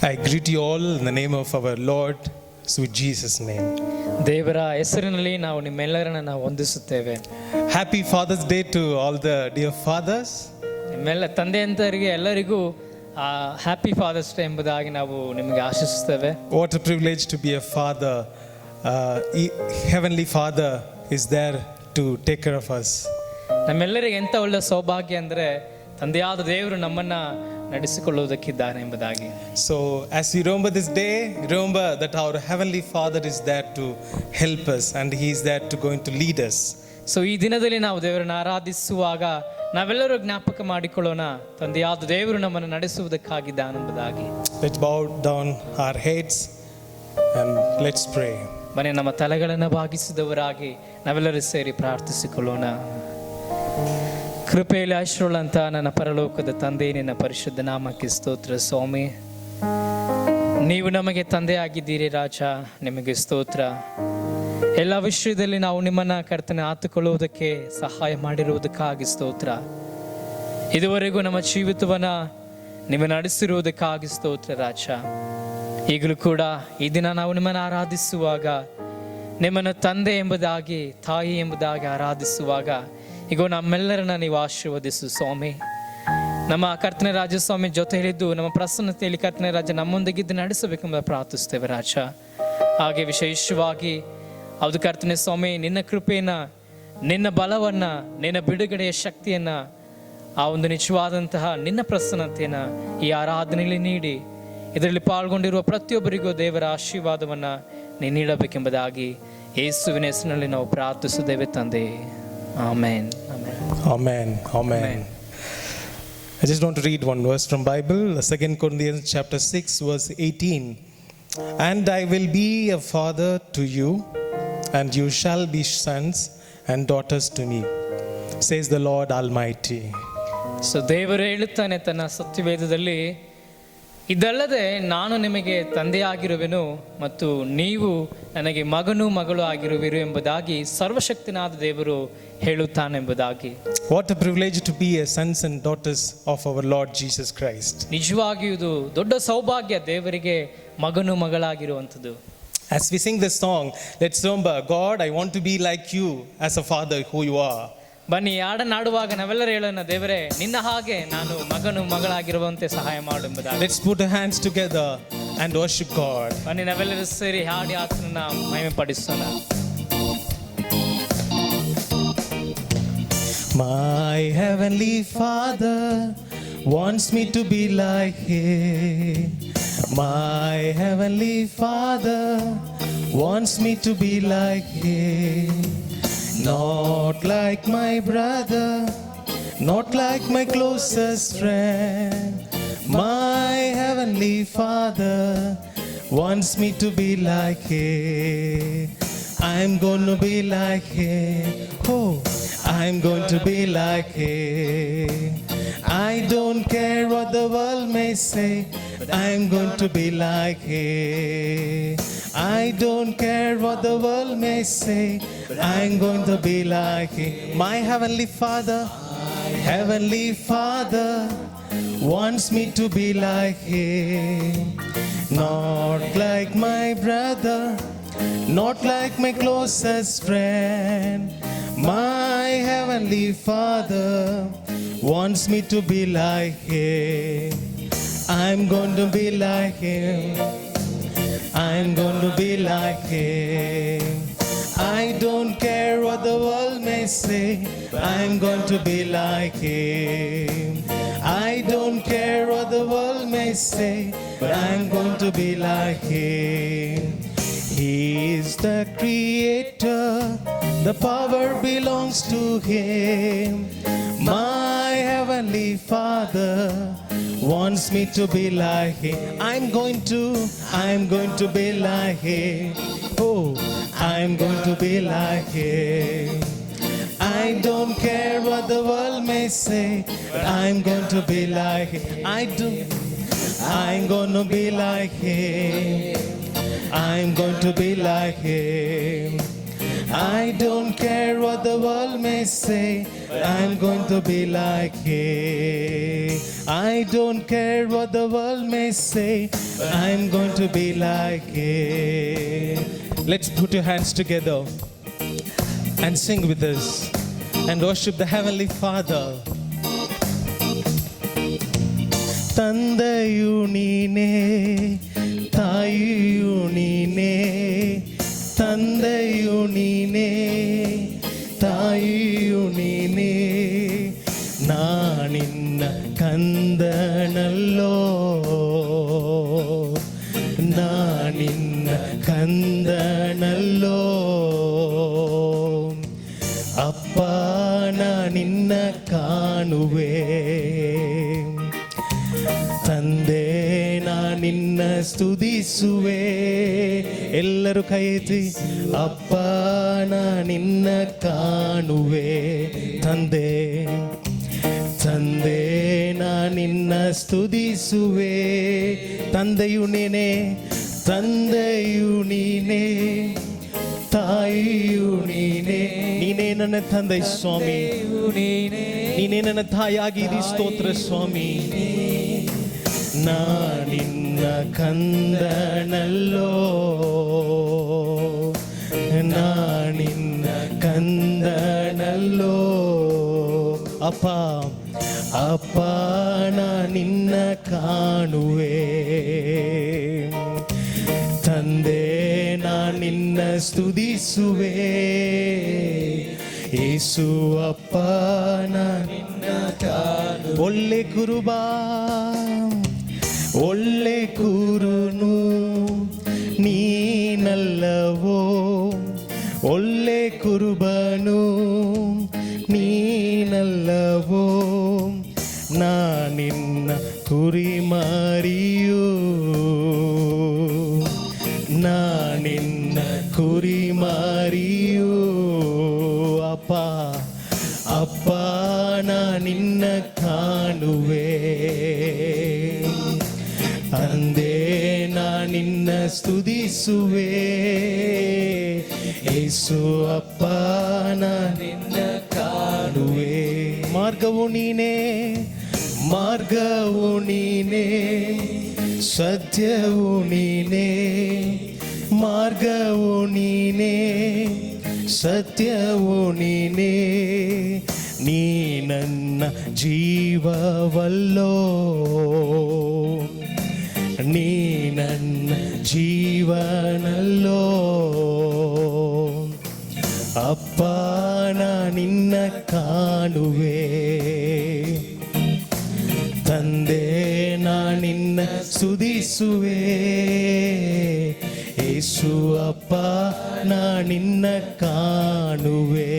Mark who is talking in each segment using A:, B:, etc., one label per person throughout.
A: I greet you all in the name of our Lord, sweet Jesus' name.
B: ದೇವರ ಹೆಸರಿನಲ್ಲಿ ನಾವು ನಿಮ್ಮೆಲ್ಲರನ್ನ ನಾವು ವಂದಿಸುತ್ತೇವೆ.
A: Happy Father's Day to all the dear fathers.
B: ನಿಮ್ಮೆಲ್ಲ ತಂದೆಯಂತರಿಗೆ ಎಲ್ಲರಿಗೂ happy fathers day ಎಂಬುದಾಗಿ ನಾವು ನಿಮಗೆ ಆಶಿಸುತ್ತೇವೆ.
A: What a privilege to be a father. Heavenly Father is there to take care of us.
B: ನಮ್ಮೆಲ್ಲರಿಗೆ ಎಂಥ ಒಳ್ಳೆ ಸೌಭಾಗ್ಯ ಅಂದರೆ ತಂದೆಯಾದ ದೇವರು ನಮ್ಮನ್ನ ನಡೆಸಿಕೊಳ್ಳುವುದಕ್ಕಿದ್ದಾನೆ ಎಂಬುದಾಗಿ.
A: So as we remember this day, remember that our Heavenly Father is there to help us and He is there to going to lead us.
B: So ಈ ದಿನದಲ್ಲಿ ನಾವು ದೇವರನ್ನು ಆರಾಧಿಸುವಾಗ ನಾವೆಲ್ಲರೂ ಜ್ಞಾಪಕ ಮಾಡಿಕೊಳ್ಳೋಣ, ತಂದೆಯಾದ ದೇವರು ನಮ್ಮನ್ನು ನಡೆಸುವುದಕ್ಕಾಗಿದ್ದಾನೆ ಎಂಬುದಾಗಿ.
A: Let's bow down our heads and let's pray.
B: ಬನ್ನಿ ನಮ್ಮ ತಲೆಗಳನ್ನು ಭಾಗಿಸಿದವರಾಗಿ ನಾವೆಲ್ಲರೂ ಸೇರಿ ಪ್ರಾರ್ಥಿಸಿಕೊಳ್ಳೋಣ. ಕೃಪೆಯಲ್ಲಿ ಆಶ್ರಯುಳ್ಳಂತ ನನ್ನ ಪರಲೋಕದ ತಂದೆ, ನಿನ್ನ ಪರಿಶುದ್ಧ ನಾಮಕ್ಕೆ ಸ್ತೋತ್ರ ಸ್ವಾಮಿ. ನೀವು ನಮಗೆ ತಂದೆಯಾಗಿದ್ದೀರಿ ರಾಜ, ನಿಮಗೆ ಸ್ತೋತ್ರ. ಎಲ್ಲ ವಿಷಯದಲ್ಲಿ ನಾವು ನಿಮ್ಮನ್ನು ಕರ್ತನೆ ಆತುಕೊಳ್ಳುವುದಕ್ಕೆ ಸಹಾಯ ಮಾಡಿರುವುದಕ್ಕಾಗಿ ಸ್ತೋತ್ರ. ಇದುವರೆಗೂ ನಮ್ಮ ಜೀವಿತವನ್ನು ನೀವು ನಡೆಸಿರುವುದಕ್ಕಾಗಿ ಸ್ತೋತ್ರ ರಾಜ. ಈಗಲೂ ಕೂಡ ಈ ದಿನ ನಾವು ನಿಮ್ಮನ್ನು ಆರಾಧಿಸುವಾಗ, ನಿಮ್ಮನ್ನು ತಂದೆ ಎಂಬುದಾಗಿ ತಾಯಿ ಎಂಬುದಾಗಿ ಆರಾಧಿಸುವಾಗ ಈಗ ನಮ್ಮೆಲ್ಲರನ್ನ ನೀವು ಆಶೀರ್ವದಿಸು ಸ್ವಾಮಿ. ನಮ್ಮ ಕರ್ತನೆ ರಾಜ ಸ್ವಾಮಿ ಜೊತೆಯಲ್ಲಿದ್ದು ನಮ್ಮ ಪ್ರಸನ್ನತೆಯಲ್ಲಿ ಕರ್ತನೆ ರಾಜ ನಮ್ಮೊಂದಿಗಿದ್ದು ನಡೆಸಬೇಕೆಂಬ ಪ್ರಾರ್ಥಿಸ್ತೇವೆ ರಾಜ. ಹಾಗೆ ವಿಶೇಷವಾಗಿ ಅದು ಕರ್ತನೆ ಸ್ವಾಮಿ, ನಿನ್ನ ಕೃಪೆಯನ್ನು, ನಿನ್ನ ಬಲವನ್ನು, ನಿನ್ನ ಬಿಡುಗಡೆಯ ಶಕ್ತಿಯನ್ನು, ಆ ಒಂದು ನಿಜವಾದಂತಹ ನಿನ್ನ ಪ್ರಸನ್ನತೆಯನ್ನು ಈ ಆರಾಧನೆಯಲ್ಲಿ ನೀಡಿ ಇದರಲ್ಲಿ ಪಾಲ್ಗೊಂಡಿರುವ ಪ್ರತಿಯೊಬ್ಬರಿಗೂ ದೇವರ ಆಶೀರ್ವಾದವನ್ನು ನೀನು ನೀಡಬೇಕೆಂಬುದಾಗಿ ಯೇಸುವಿನ ಹೆಸರಿನಲ್ಲಿ ನಾವು ಪ್ರಾರ್ಥಿಸುತ್ತೇವೆ ತಂದೆ. Amen. Amen.
A: Amen. Amen. I just want to read one verse from Bible, 2 Corinthians chapter 6 verse 18. And I will be a father to you, and you shall be sons and daughters to me, says the Lord Almighty.
B: So ದೇವರು ಹೇಳುತ್ತಾನೆ ತನ್ನ ಸತ್ಯವೇದದಲ್ಲಿ, ಇದಲ್ಲದೆ ನಾನು ನಿಮಗೆ ತಂದೆಯಾಗಿರುವೆನು ಮತ್ತು ನೀವು ನನಗೆ ಮಗನೂ ಮಗಳು ಆಗಿರುವಿರು ಎಂಬುದಾಗಿ ಸರ್ವಶಕ್ತನಾದ ದೇವರು ಹೇಳುತ್ತಾನೆಂಬುದಾಗಿ.
A: What a privilege to be a sons and daughters of our Lord Jesus Christ.
B: ನಿಜವಾಗಿಯೂ ಇದು ದೊಡ್ಡ ಸೌಭಾಗ್ಯ, ದೇವರಿಗೆ ಮಗನು ಮಗಳಾಗಿರುವಂಥದ್ದು.
A: As we sing this song, let's remember, God, I want to be like you as a father who you are.
B: ಬನ್ನಿ ಹಾಡನ್ನು ಆಡುವಾಗ ನಾವೆಲ್ಲರೂ ಹೇಳೋಣ, ದೇವರೇ ನಿನ್ನ ಹಾಗೆ ನಾನು ಮಗನು ಮಗಳಾಗಿರುವಂತೆ ಸಹಾಯ ಮಾಡು ಎಂಬುದಾಗಿ.
A: Let's put our hands together and worship God.
B: ಬನ್ನಿ ನಾವೆಲ್ಲರೂ ಸೇರಿ ಹಾಡಿ ಆತನನ್ನ ಮಹಿಮೆ ಪಡಿಸೋಣ.
A: My Heavenly Father wants me to be like Him. My Heavenly Father wants me to be like Him. Not like my brother, not like my closest friend. My Heavenly Father wants me to be like Him. I'm going to be like Him. Oh, I'm going to be like Him. I don't care what the world may say, but I'm going to be like Him. I don't care what the world may say, but I'm going to be like Him. My Heavenly Father wants me to be like Him. Not like my brother, not like my closest friend. My Heavenly Father wants me to be like Him. I'm going to be like Him. I'm going to be like Him. I don't care what the world may say, but I'm going to be like Him. I don't care what the world may say, but I'm going to be like Him. He is the Creator, the power belongs to Him. My Heavenly Father wants me to be like Him. I'm going to be like Him. Oh, I'm going to be like Him. I don't care what the world may say, but I'm going to be like Him. I'm going to be like Him. I'm going to be like Him. I don't care what the world may say, I'm going to be like Him. I don't care what the world may say, I'm going to be like Him. Let's put your hands together and sing with us and worship the Heavenly Father. ತಂದೆಯು ನೀನೇ, ತಾಯಿಯು ನೀನೇ, ತಂದೆಯು ನೀನೇ, ತಾಯಿಯು ನೀನೇ, ನಾನಿನ್ನ ಕಂದನಲ್ಲೋ, ನಾನಿನ್ನ ಕಂದನಲ್ಲೋ, ಅಪ್ಪ ನಾ ನಿನ್ನ ಕಾಣುವೆ, ತಂದೆ ನಾ ನಿನ್ನ ಸ್ತುತಿಸುವೆ. ಎಲ್ಲರೂ ಕೈ ಎತ್ತಿ, ಅಪ್ಪ ನಾ ನಿನ್ನ ಕಾಣುವೆ, ತಂದೆ ತಂದೆ ನಾ ನಿನ್ನ ಸ್ತುತಿಸುವೆ. ತಂದೆಯು ನೀನೇ, ತಂದೆಯು ನೀನೇ, ತಾಯಿಯು ನೀನೇ, ನೀನೇ ನನ್ನ ತಂದೆ ಸ್ವಾಮಿ, ನೀನೇ ನನ್ನ ತಾಯಿಯಾಗಿರಿ, ಸ್ತೋತ್ರ ಸ್ವಾಮಿ. ನಾನಿನ್ನ ಕಂದನಲ್ಲೋ, ನಾನಿನ್ನ ಕಂದನಲ್ಲೋ, ಅಪ್ಪ ಅಪ್ಪ ನಾ ನಿನ್ನ ಕಾಣುವೆ, ತಂದೆ ನಾ ನಿನ್ನ ಸ್ತುತಿಸುವೆ. ಯೇಸು ಅಪ್ಪ ನಾ ನಿನ್ನ ಕಾಣುವೆ. ಒಳ್ಳೆ ಕುರುಬ, ಒಳ್ಳೆ ಕುರುನು ನೀನಲ್ಲವೋ, ಒಳ್ಳೆ ಕುರುಬನು ನೀನಲ್ಲವೋ, ನಾನಿನ್ನ ಕುರಿಮರಿಯು, ನಾನಿನ್ನ ಕುರಿಮರಿಯು. ಅಪ್ಪ ಅಪ್ಪ ನಾ ನಿನ್ನ ಕಾಣುವೆ, ತಂದೆ ನಾ ನಿನ್ನ ಸ್ತುತಿಸುವೆ. ಯೇಸು ಅಪ್ಪ ನಾ ನಿನ್ನ ಕಾಣುವೆ. ಮಾರ್ಗವು ನೀನೇ, ಮಾರ್ಗವು ನೀನೇ, ಸತ್ಯವು ನೀನೇ, ಮಾರ್ಗವು ನೀನೇ, ಸತ್ಯವು ನೀನೇ, ನೀ ನನ್ನ ಜೀವವಲ್ಲೋ, ನೀ ನನ್ನ ಜೀವನಲ್ಲೋ, ಅಪ್ಪ ನಾ ನಿನ್ನ ಕಾಣುವೆ, ತಂದೆ ನಾ ನಿನ್ನ ಸ್ತುತಿಸುವೆ. ಯೇಸು ಅಪ್ಪ ನಾ ನಿನ್ನ ಕಾಣುವೆ.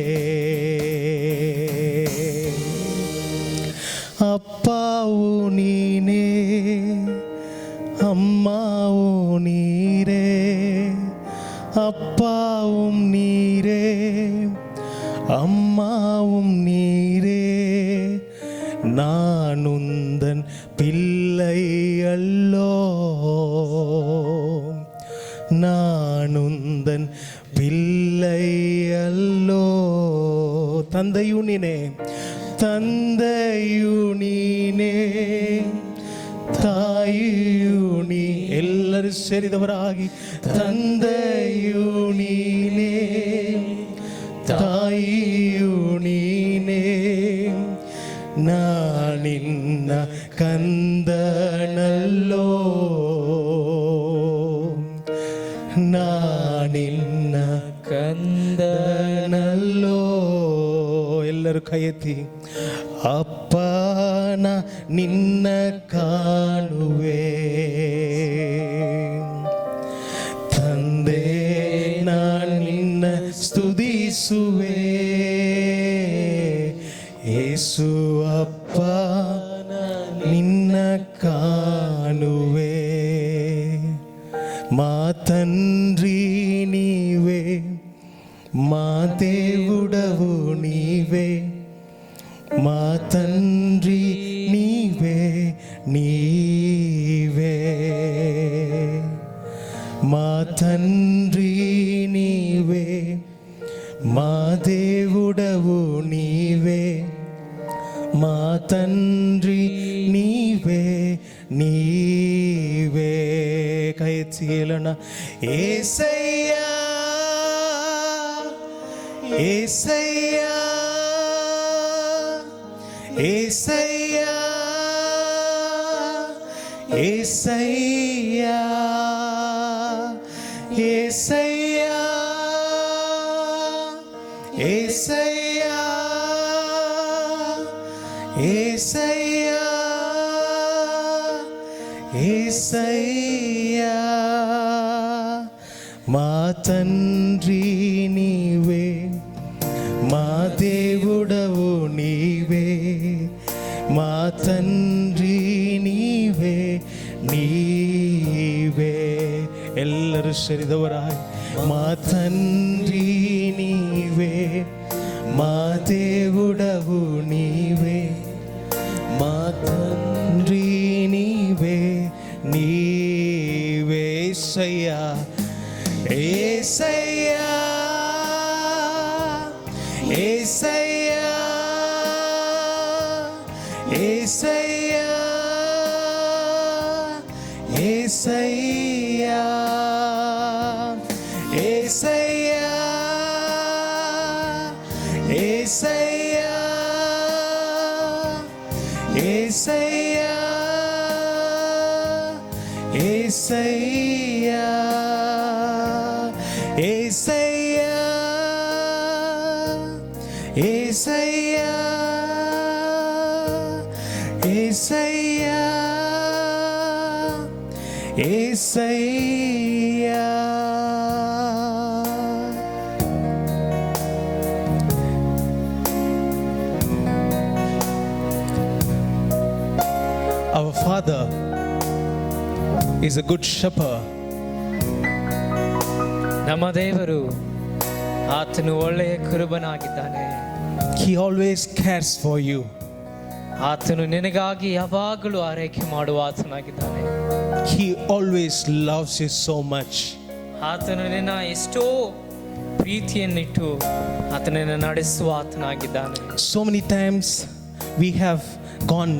A: ಅಪ್ಪವು ನೀನೇ, അമ്മാവോ നീരേ, അപ്പാവും നീരേ, അമ്മാവും നീരേ, നാനുന്തൻ പിള്ളയല്ലോ, നാനുന്തൻ പിള്ളയല്ലോ. തന്തയു നീനേ, തന്തയു നീനേ, ತಾಯಿಯು ನೀ. ಎಲ್ಲರೂ ಸೇರಿದವರಾಗಿ, ತಂದೆಯು ನೀನೇ, ತಾಯಿಯು ನೀನೇ, ನಾನಿನ್ನ ಕಂದನಲ್ಲೋ, ನಾನಿನ್ನ ಕಂದನಲ್ಲೋ. ಎಲ್ಲರೂ ಕೈ ಎತ್ತಿ, ಅಪ್ಪನ ನಿನ್ನ ಕಾಣುವೆ, ತಂದೆ ನಾ ನಿನ್ನ ಸ್ತುತಿಸುವೆ. ಯೇಸು ಅಪ್ಪನ ನಿನ್ನ ಕಾಣುವೆ. మా తండ్రి నీవే, మా దేవుడవు నీవే, మా తండ్రి నీవే, నీవే, మా తండ్రి నీవే, మా దేవుడవు నీవే, మా తండ్రి నీవే, నీవే. కైచేలన యేసయ్యా, యేసయ్యా, యేసయ్యా, యేసయ్యా, యేసయ్యా, యేసయ్యా, యేసయ్యా, యేసయ్యా. మా తండ్రి నీవే, మా దేవుడవు నీవే, మా తండ్రి ನೀವೇ ನೀವೇ. ಎಲ್ಲರೂ ಸೇರಿದವರಾಗಿ మా తండ్రి నీవే, మా దేవుడవు నీవే, మా తండ్రి నీవే, నీవే. యేసయ్యా, యేసయ్యా, యేసయ్యా, యేసయ్యా, యేసయ్యా, యేసయ్యా, యేసయ్యా, యేసయ్యా, యేసయ్యా, యేసయ్యా, యేసయ్యా, యేసయ్యా, యేసయ్యా. Our Father is a good shepherd.
B: ನಮ್ಮ ದೇವರು ಆತನು ಒಳ್ಳೆಯ ಕುರುಬನಾಗಿದ್ದಾನೆ.
A: He always cares for you.
B: ಆತನು ನಿನಗಾಗಿ ಯಾವಾಗಲೂ ಆರೈಕೆ ಮಾಡುವ ಆತನಾಗಿದ್ದಾನೆ.
A: He always loves you so much.
B: ಆತನು ನಿನ್ನ ಎಷ್ಟೋ ಪ್ರೀತಿಯನ್ನಿಟ್ಟು ಆತನನ್ನು ನಡೆಸುವ ಆತನಾಗಿದ್ದಾನೆ.
A: So many times we have gone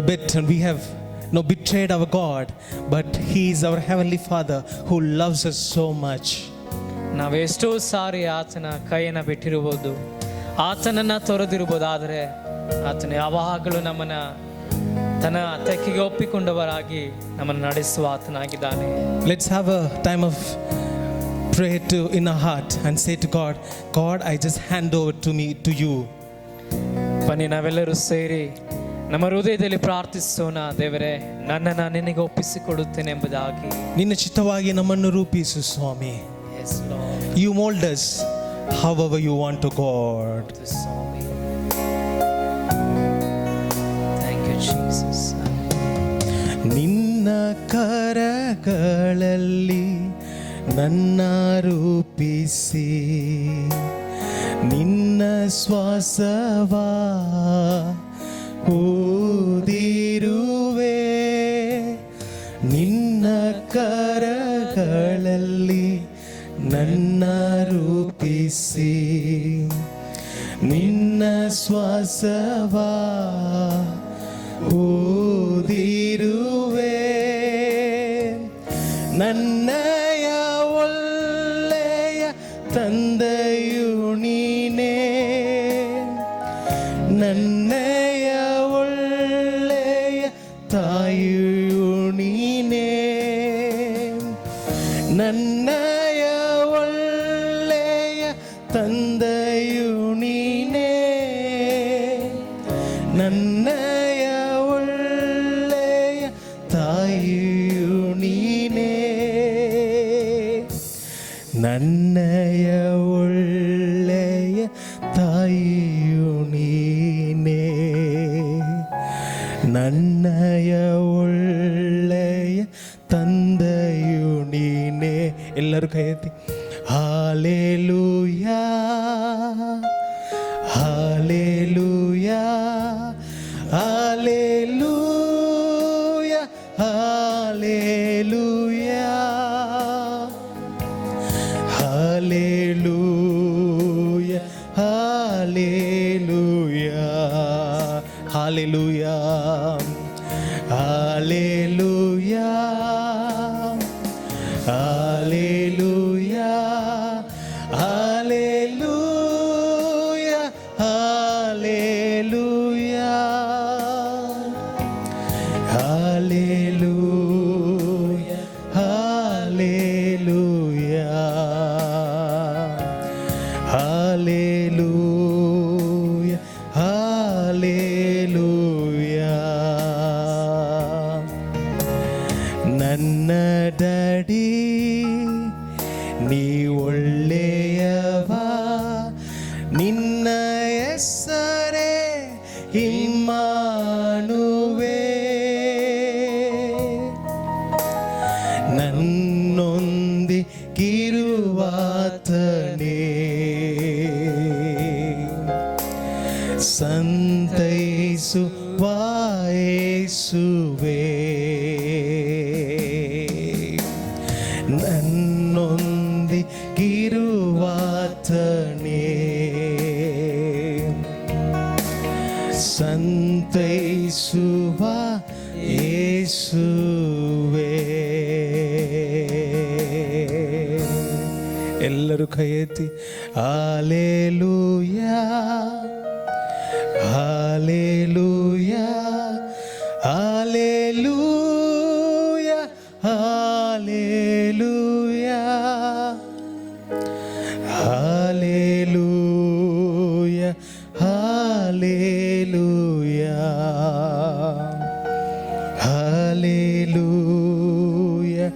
A: a bit and we have betrayed our God, but He is our Heavenly Father who loves us so much.
B: ನಾವೆಷ್ಟೋ ಸಾರಿ ಆತನ ಕೈಯನ್ನು ಬಿಟ್ಟಿರುವುದು, ಆತನನ್ನು ತೊರೆದಿರ್ಬೋದು, ಆದರೆ ಆತನು ಯಾವಾಗಲೂ ನಮ್ಮನ್ನ ತನ್ನ ತೆಕ್ಕೆಗೆ ಒಪ್ಪಿಕೊಂಡವರಾಗಿ ನಮ್ಮನ್ನು ನಡೆಸುವ ಆತನಾಗಿದ್ದಾನೆ.
A: Let's have a time of prayer in our heart and say to God, God, I just hand over to you.
B: ಬನ್ನಿ ನಾವೆಲ್ಲರೂ ಸೇರಿ ನಮ್ಮ ಹೃದಯದಲ್ಲಿ ಪ್ರಾರ್ಥಿಸೋಣ. ದೇವರೇ, ನನ್ನನ್ನು ನಿನಗೆ ಒಪ್ಪಿಸಿಕೊಡುತ್ತೇನೆ ಎಂಬುದಾಗಿ.
A: ನಿನ್ನ ಚಿತ್ತವಾಗಿ ನಮ್ಮನ್ನು ರೂಪಿಸು ಸ್ವಾಮಿ.
B: Yes, Lord.
A: You mold us however you want to, God.
B: Swami, thank you Jesus.
A: ನಿನ್ನ ಕರಗಳಲ್ಲಿ ನನ್ನ ರೂಪಿಸಿ, ನಿನ್ನ ಶ್ವಾಸವಾ ಊದಿರುವೆ. ನಿನ್ನ ಕರಗಳಲ್ಲಿ ನನ್ನ ರೂಪಿಸಿ, ನಿನ್ನ ಶ್ವಾಸವಾ ಊದಿರುವೆ. ನನ್ನಯ ಒಳ್ಳೆಯ ತಂದೆಯು ನೀನೇ, ನನ್ನಯ ಒಳ್ಳೆಯ ತಾಯಿಯು ನೀನೇ, ನನ್ನಯ ಒಳ್ಳೆಯ ತಂದೆಯು ನೀನೇ, ನನ್ನಯ ಒಳ್ಳೆಯ ತಾಯಿಯು ನೀನೇ, ನನ್ನಯ ಒಳ್ಳೆಯ ತಾಯಿಯು ನೀನೇ, ನನ್ನಯ ಒಳ್ಳೆಯ ತಂದೆಯು ನೀನೇ. ಎಲ್ಲರೂ ಕೈ ಎತ್ತಿ hallelujah, hallelujah, hallelujah, hallelujah, hallelujah, Hallelujah, hallelujah, hallelujah, hallelujah, hallelujah, hallelujah, hallelujah. ನನ್ನ ಡ್ಯಾಡಿ ನೀ ಒಳ್ಳೆಯವ, ನಿನ್ನ ಹೆಸರೇ ಇಮ್ಮಾನುವೇ, ನನ್ನೊಂದಿಗಿರುವಾತನೇ ಸಂತೈಸುವ ಯೇಸುವೇ, ನನ್ನೊಂದಿಗಿರುವಾತನೇ ಸಂತೈಸುವ ಯೇಸುವೇ. ಎಲ್ಲರೂ ಕೈ ಎತ್ತಿ hallelujah, hallelujah, hallelujah, hallelujah, hallelujah, hallelujah, hallelujah,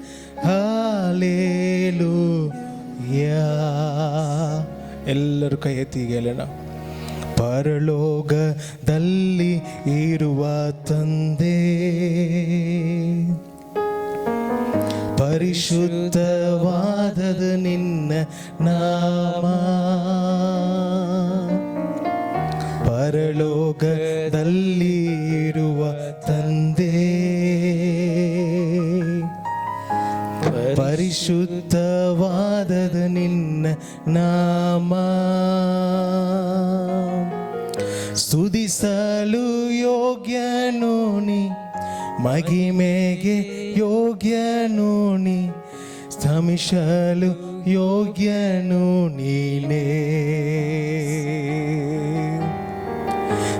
A: hallelujah. ಎಲ್ಲರೂ ಕೈ ಎತ್ತಿ ಹೇಳೋಣ. ಪರಲೋಕದಲ್ಲಿ ಇರುವ ತಂದೆ, ಪರಿಶುದ್ಧವಾದದ ನಿನ್ನ ನಾಮ, ಪರಲೋಕದಲ್ಲಿ ಇರುವ ತಂದೆ, ಪರಿಶುದ್ಧವಾದದ ನಿನ್ನ ನಾಮ, ಸ್ತುತಿಸಲು ಯೋಗ್ಯನು ನೀ, ಮಹಿಮೆಗೆ ಯೋಗ್ಯನು ನೀ, ಸ್ತಮಿಸಲು ಯೋಗ್ಯನು ನೀನೇ,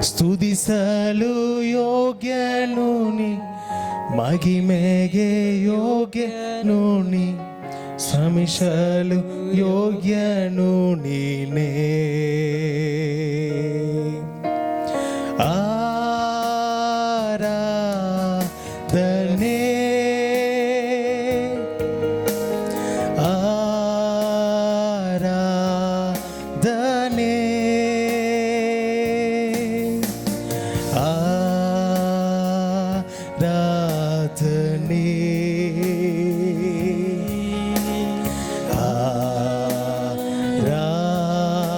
A: ಸ್ತುತಿಸಲು ಯೋಗ್ಯನು ನೀ, ಮಹಿಮೆಗೆ ಯೋಗ್ಯನು ನೀ, ಸ್ತಮಿಸಲು ಯೋಗ್ಯನು ನೀನೇ. ಆರಾಧನೆ, ಆರಾಧನೆ, ಆರಾಧನೆ,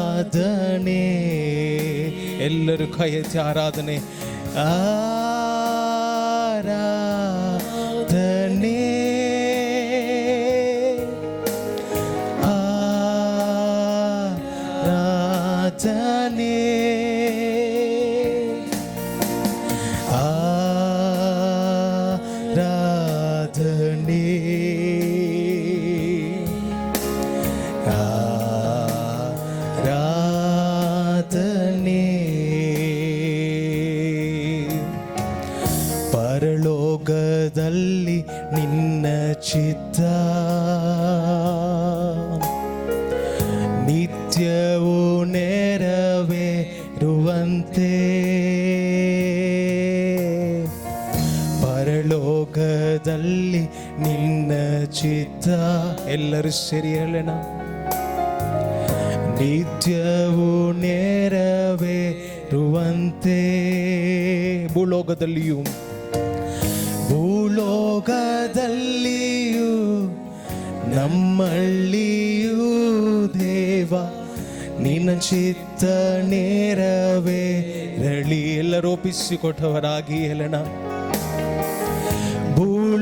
A: ಆರಾಧನೆ. ಎಲ್ಲರೂ ಕೈ ಎತ್ತಿ ಆರಾಧನೆ, ಆರಾಧನೆ, ಆರಾಧನೆ, ಆರಾಧನೆ, ಆರಾಧನೆ. ಪರಲೋಕದಲ್ಲಿ ನಿನ್ನ ಚಿತ್ತ ನಿತ್ಯವೂ ನೆರವೇರುವಂತೆ, ಪರಲೋಕದಲ್ಲಿ ನಿನ್ನ ಚಿತ್ತ. ಎಲ್ಲರೂ ಸೇರಿ ಹೇಳೋಣ. ನಿತ್ಯವೂ ನೆರವೇರುವಂತೆ, ಭೂಲೋಕದಲ್ಲಿಯೂ ಭೂಲೋಕದಲ್ಲಿಯೂ ನಮ್ಮಲ್ಲಿಯೂ ದೇವ ನಿನ್ನ ಚಿತ್ತ ನೆರವೇರಲಿ. ಎಲ್ಲರೂ ಒಪ್ಪಿಸಿಕೊಟ್ಟವರಾಗಿ ಹೇಳೋಣ. ಭೂಲೋಕದಲ್ಲಿಯೂ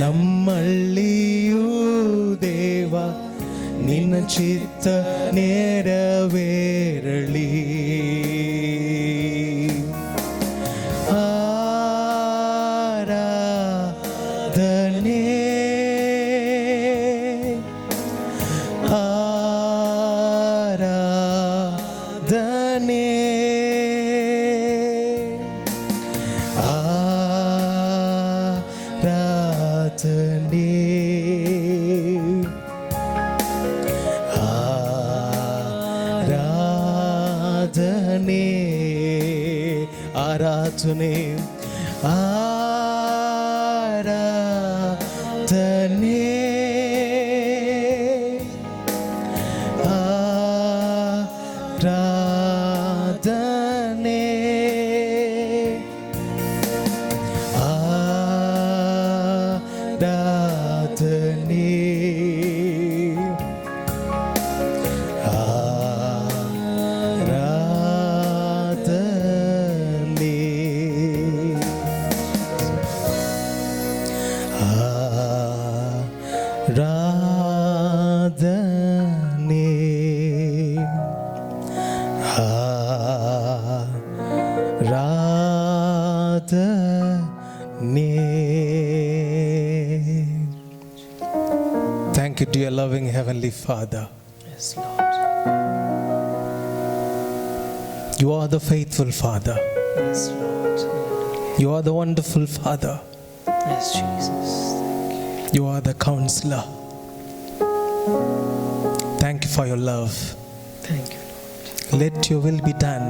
A: ನಮ್ಮಲ್ಲಿಯೂ ದೇವ ನಿನ್ನ ಚಿತ್ತ ನೆರವೇರಲಿ. ಆರಾಧನೆ ಆರಾಧನೆ ಆರಾಧನೆ ಆರಾಧನೆ Thank you, dear loving Heavenly Father.
B: Yes, Lord.
A: You are the faithful Father.
B: Yes, Lord.
A: You are the wonderful Father.
B: Yes, Jesus.
A: You are the counselor. Thank you for your love.
B: Thank you, Lord.
A: Let your will be done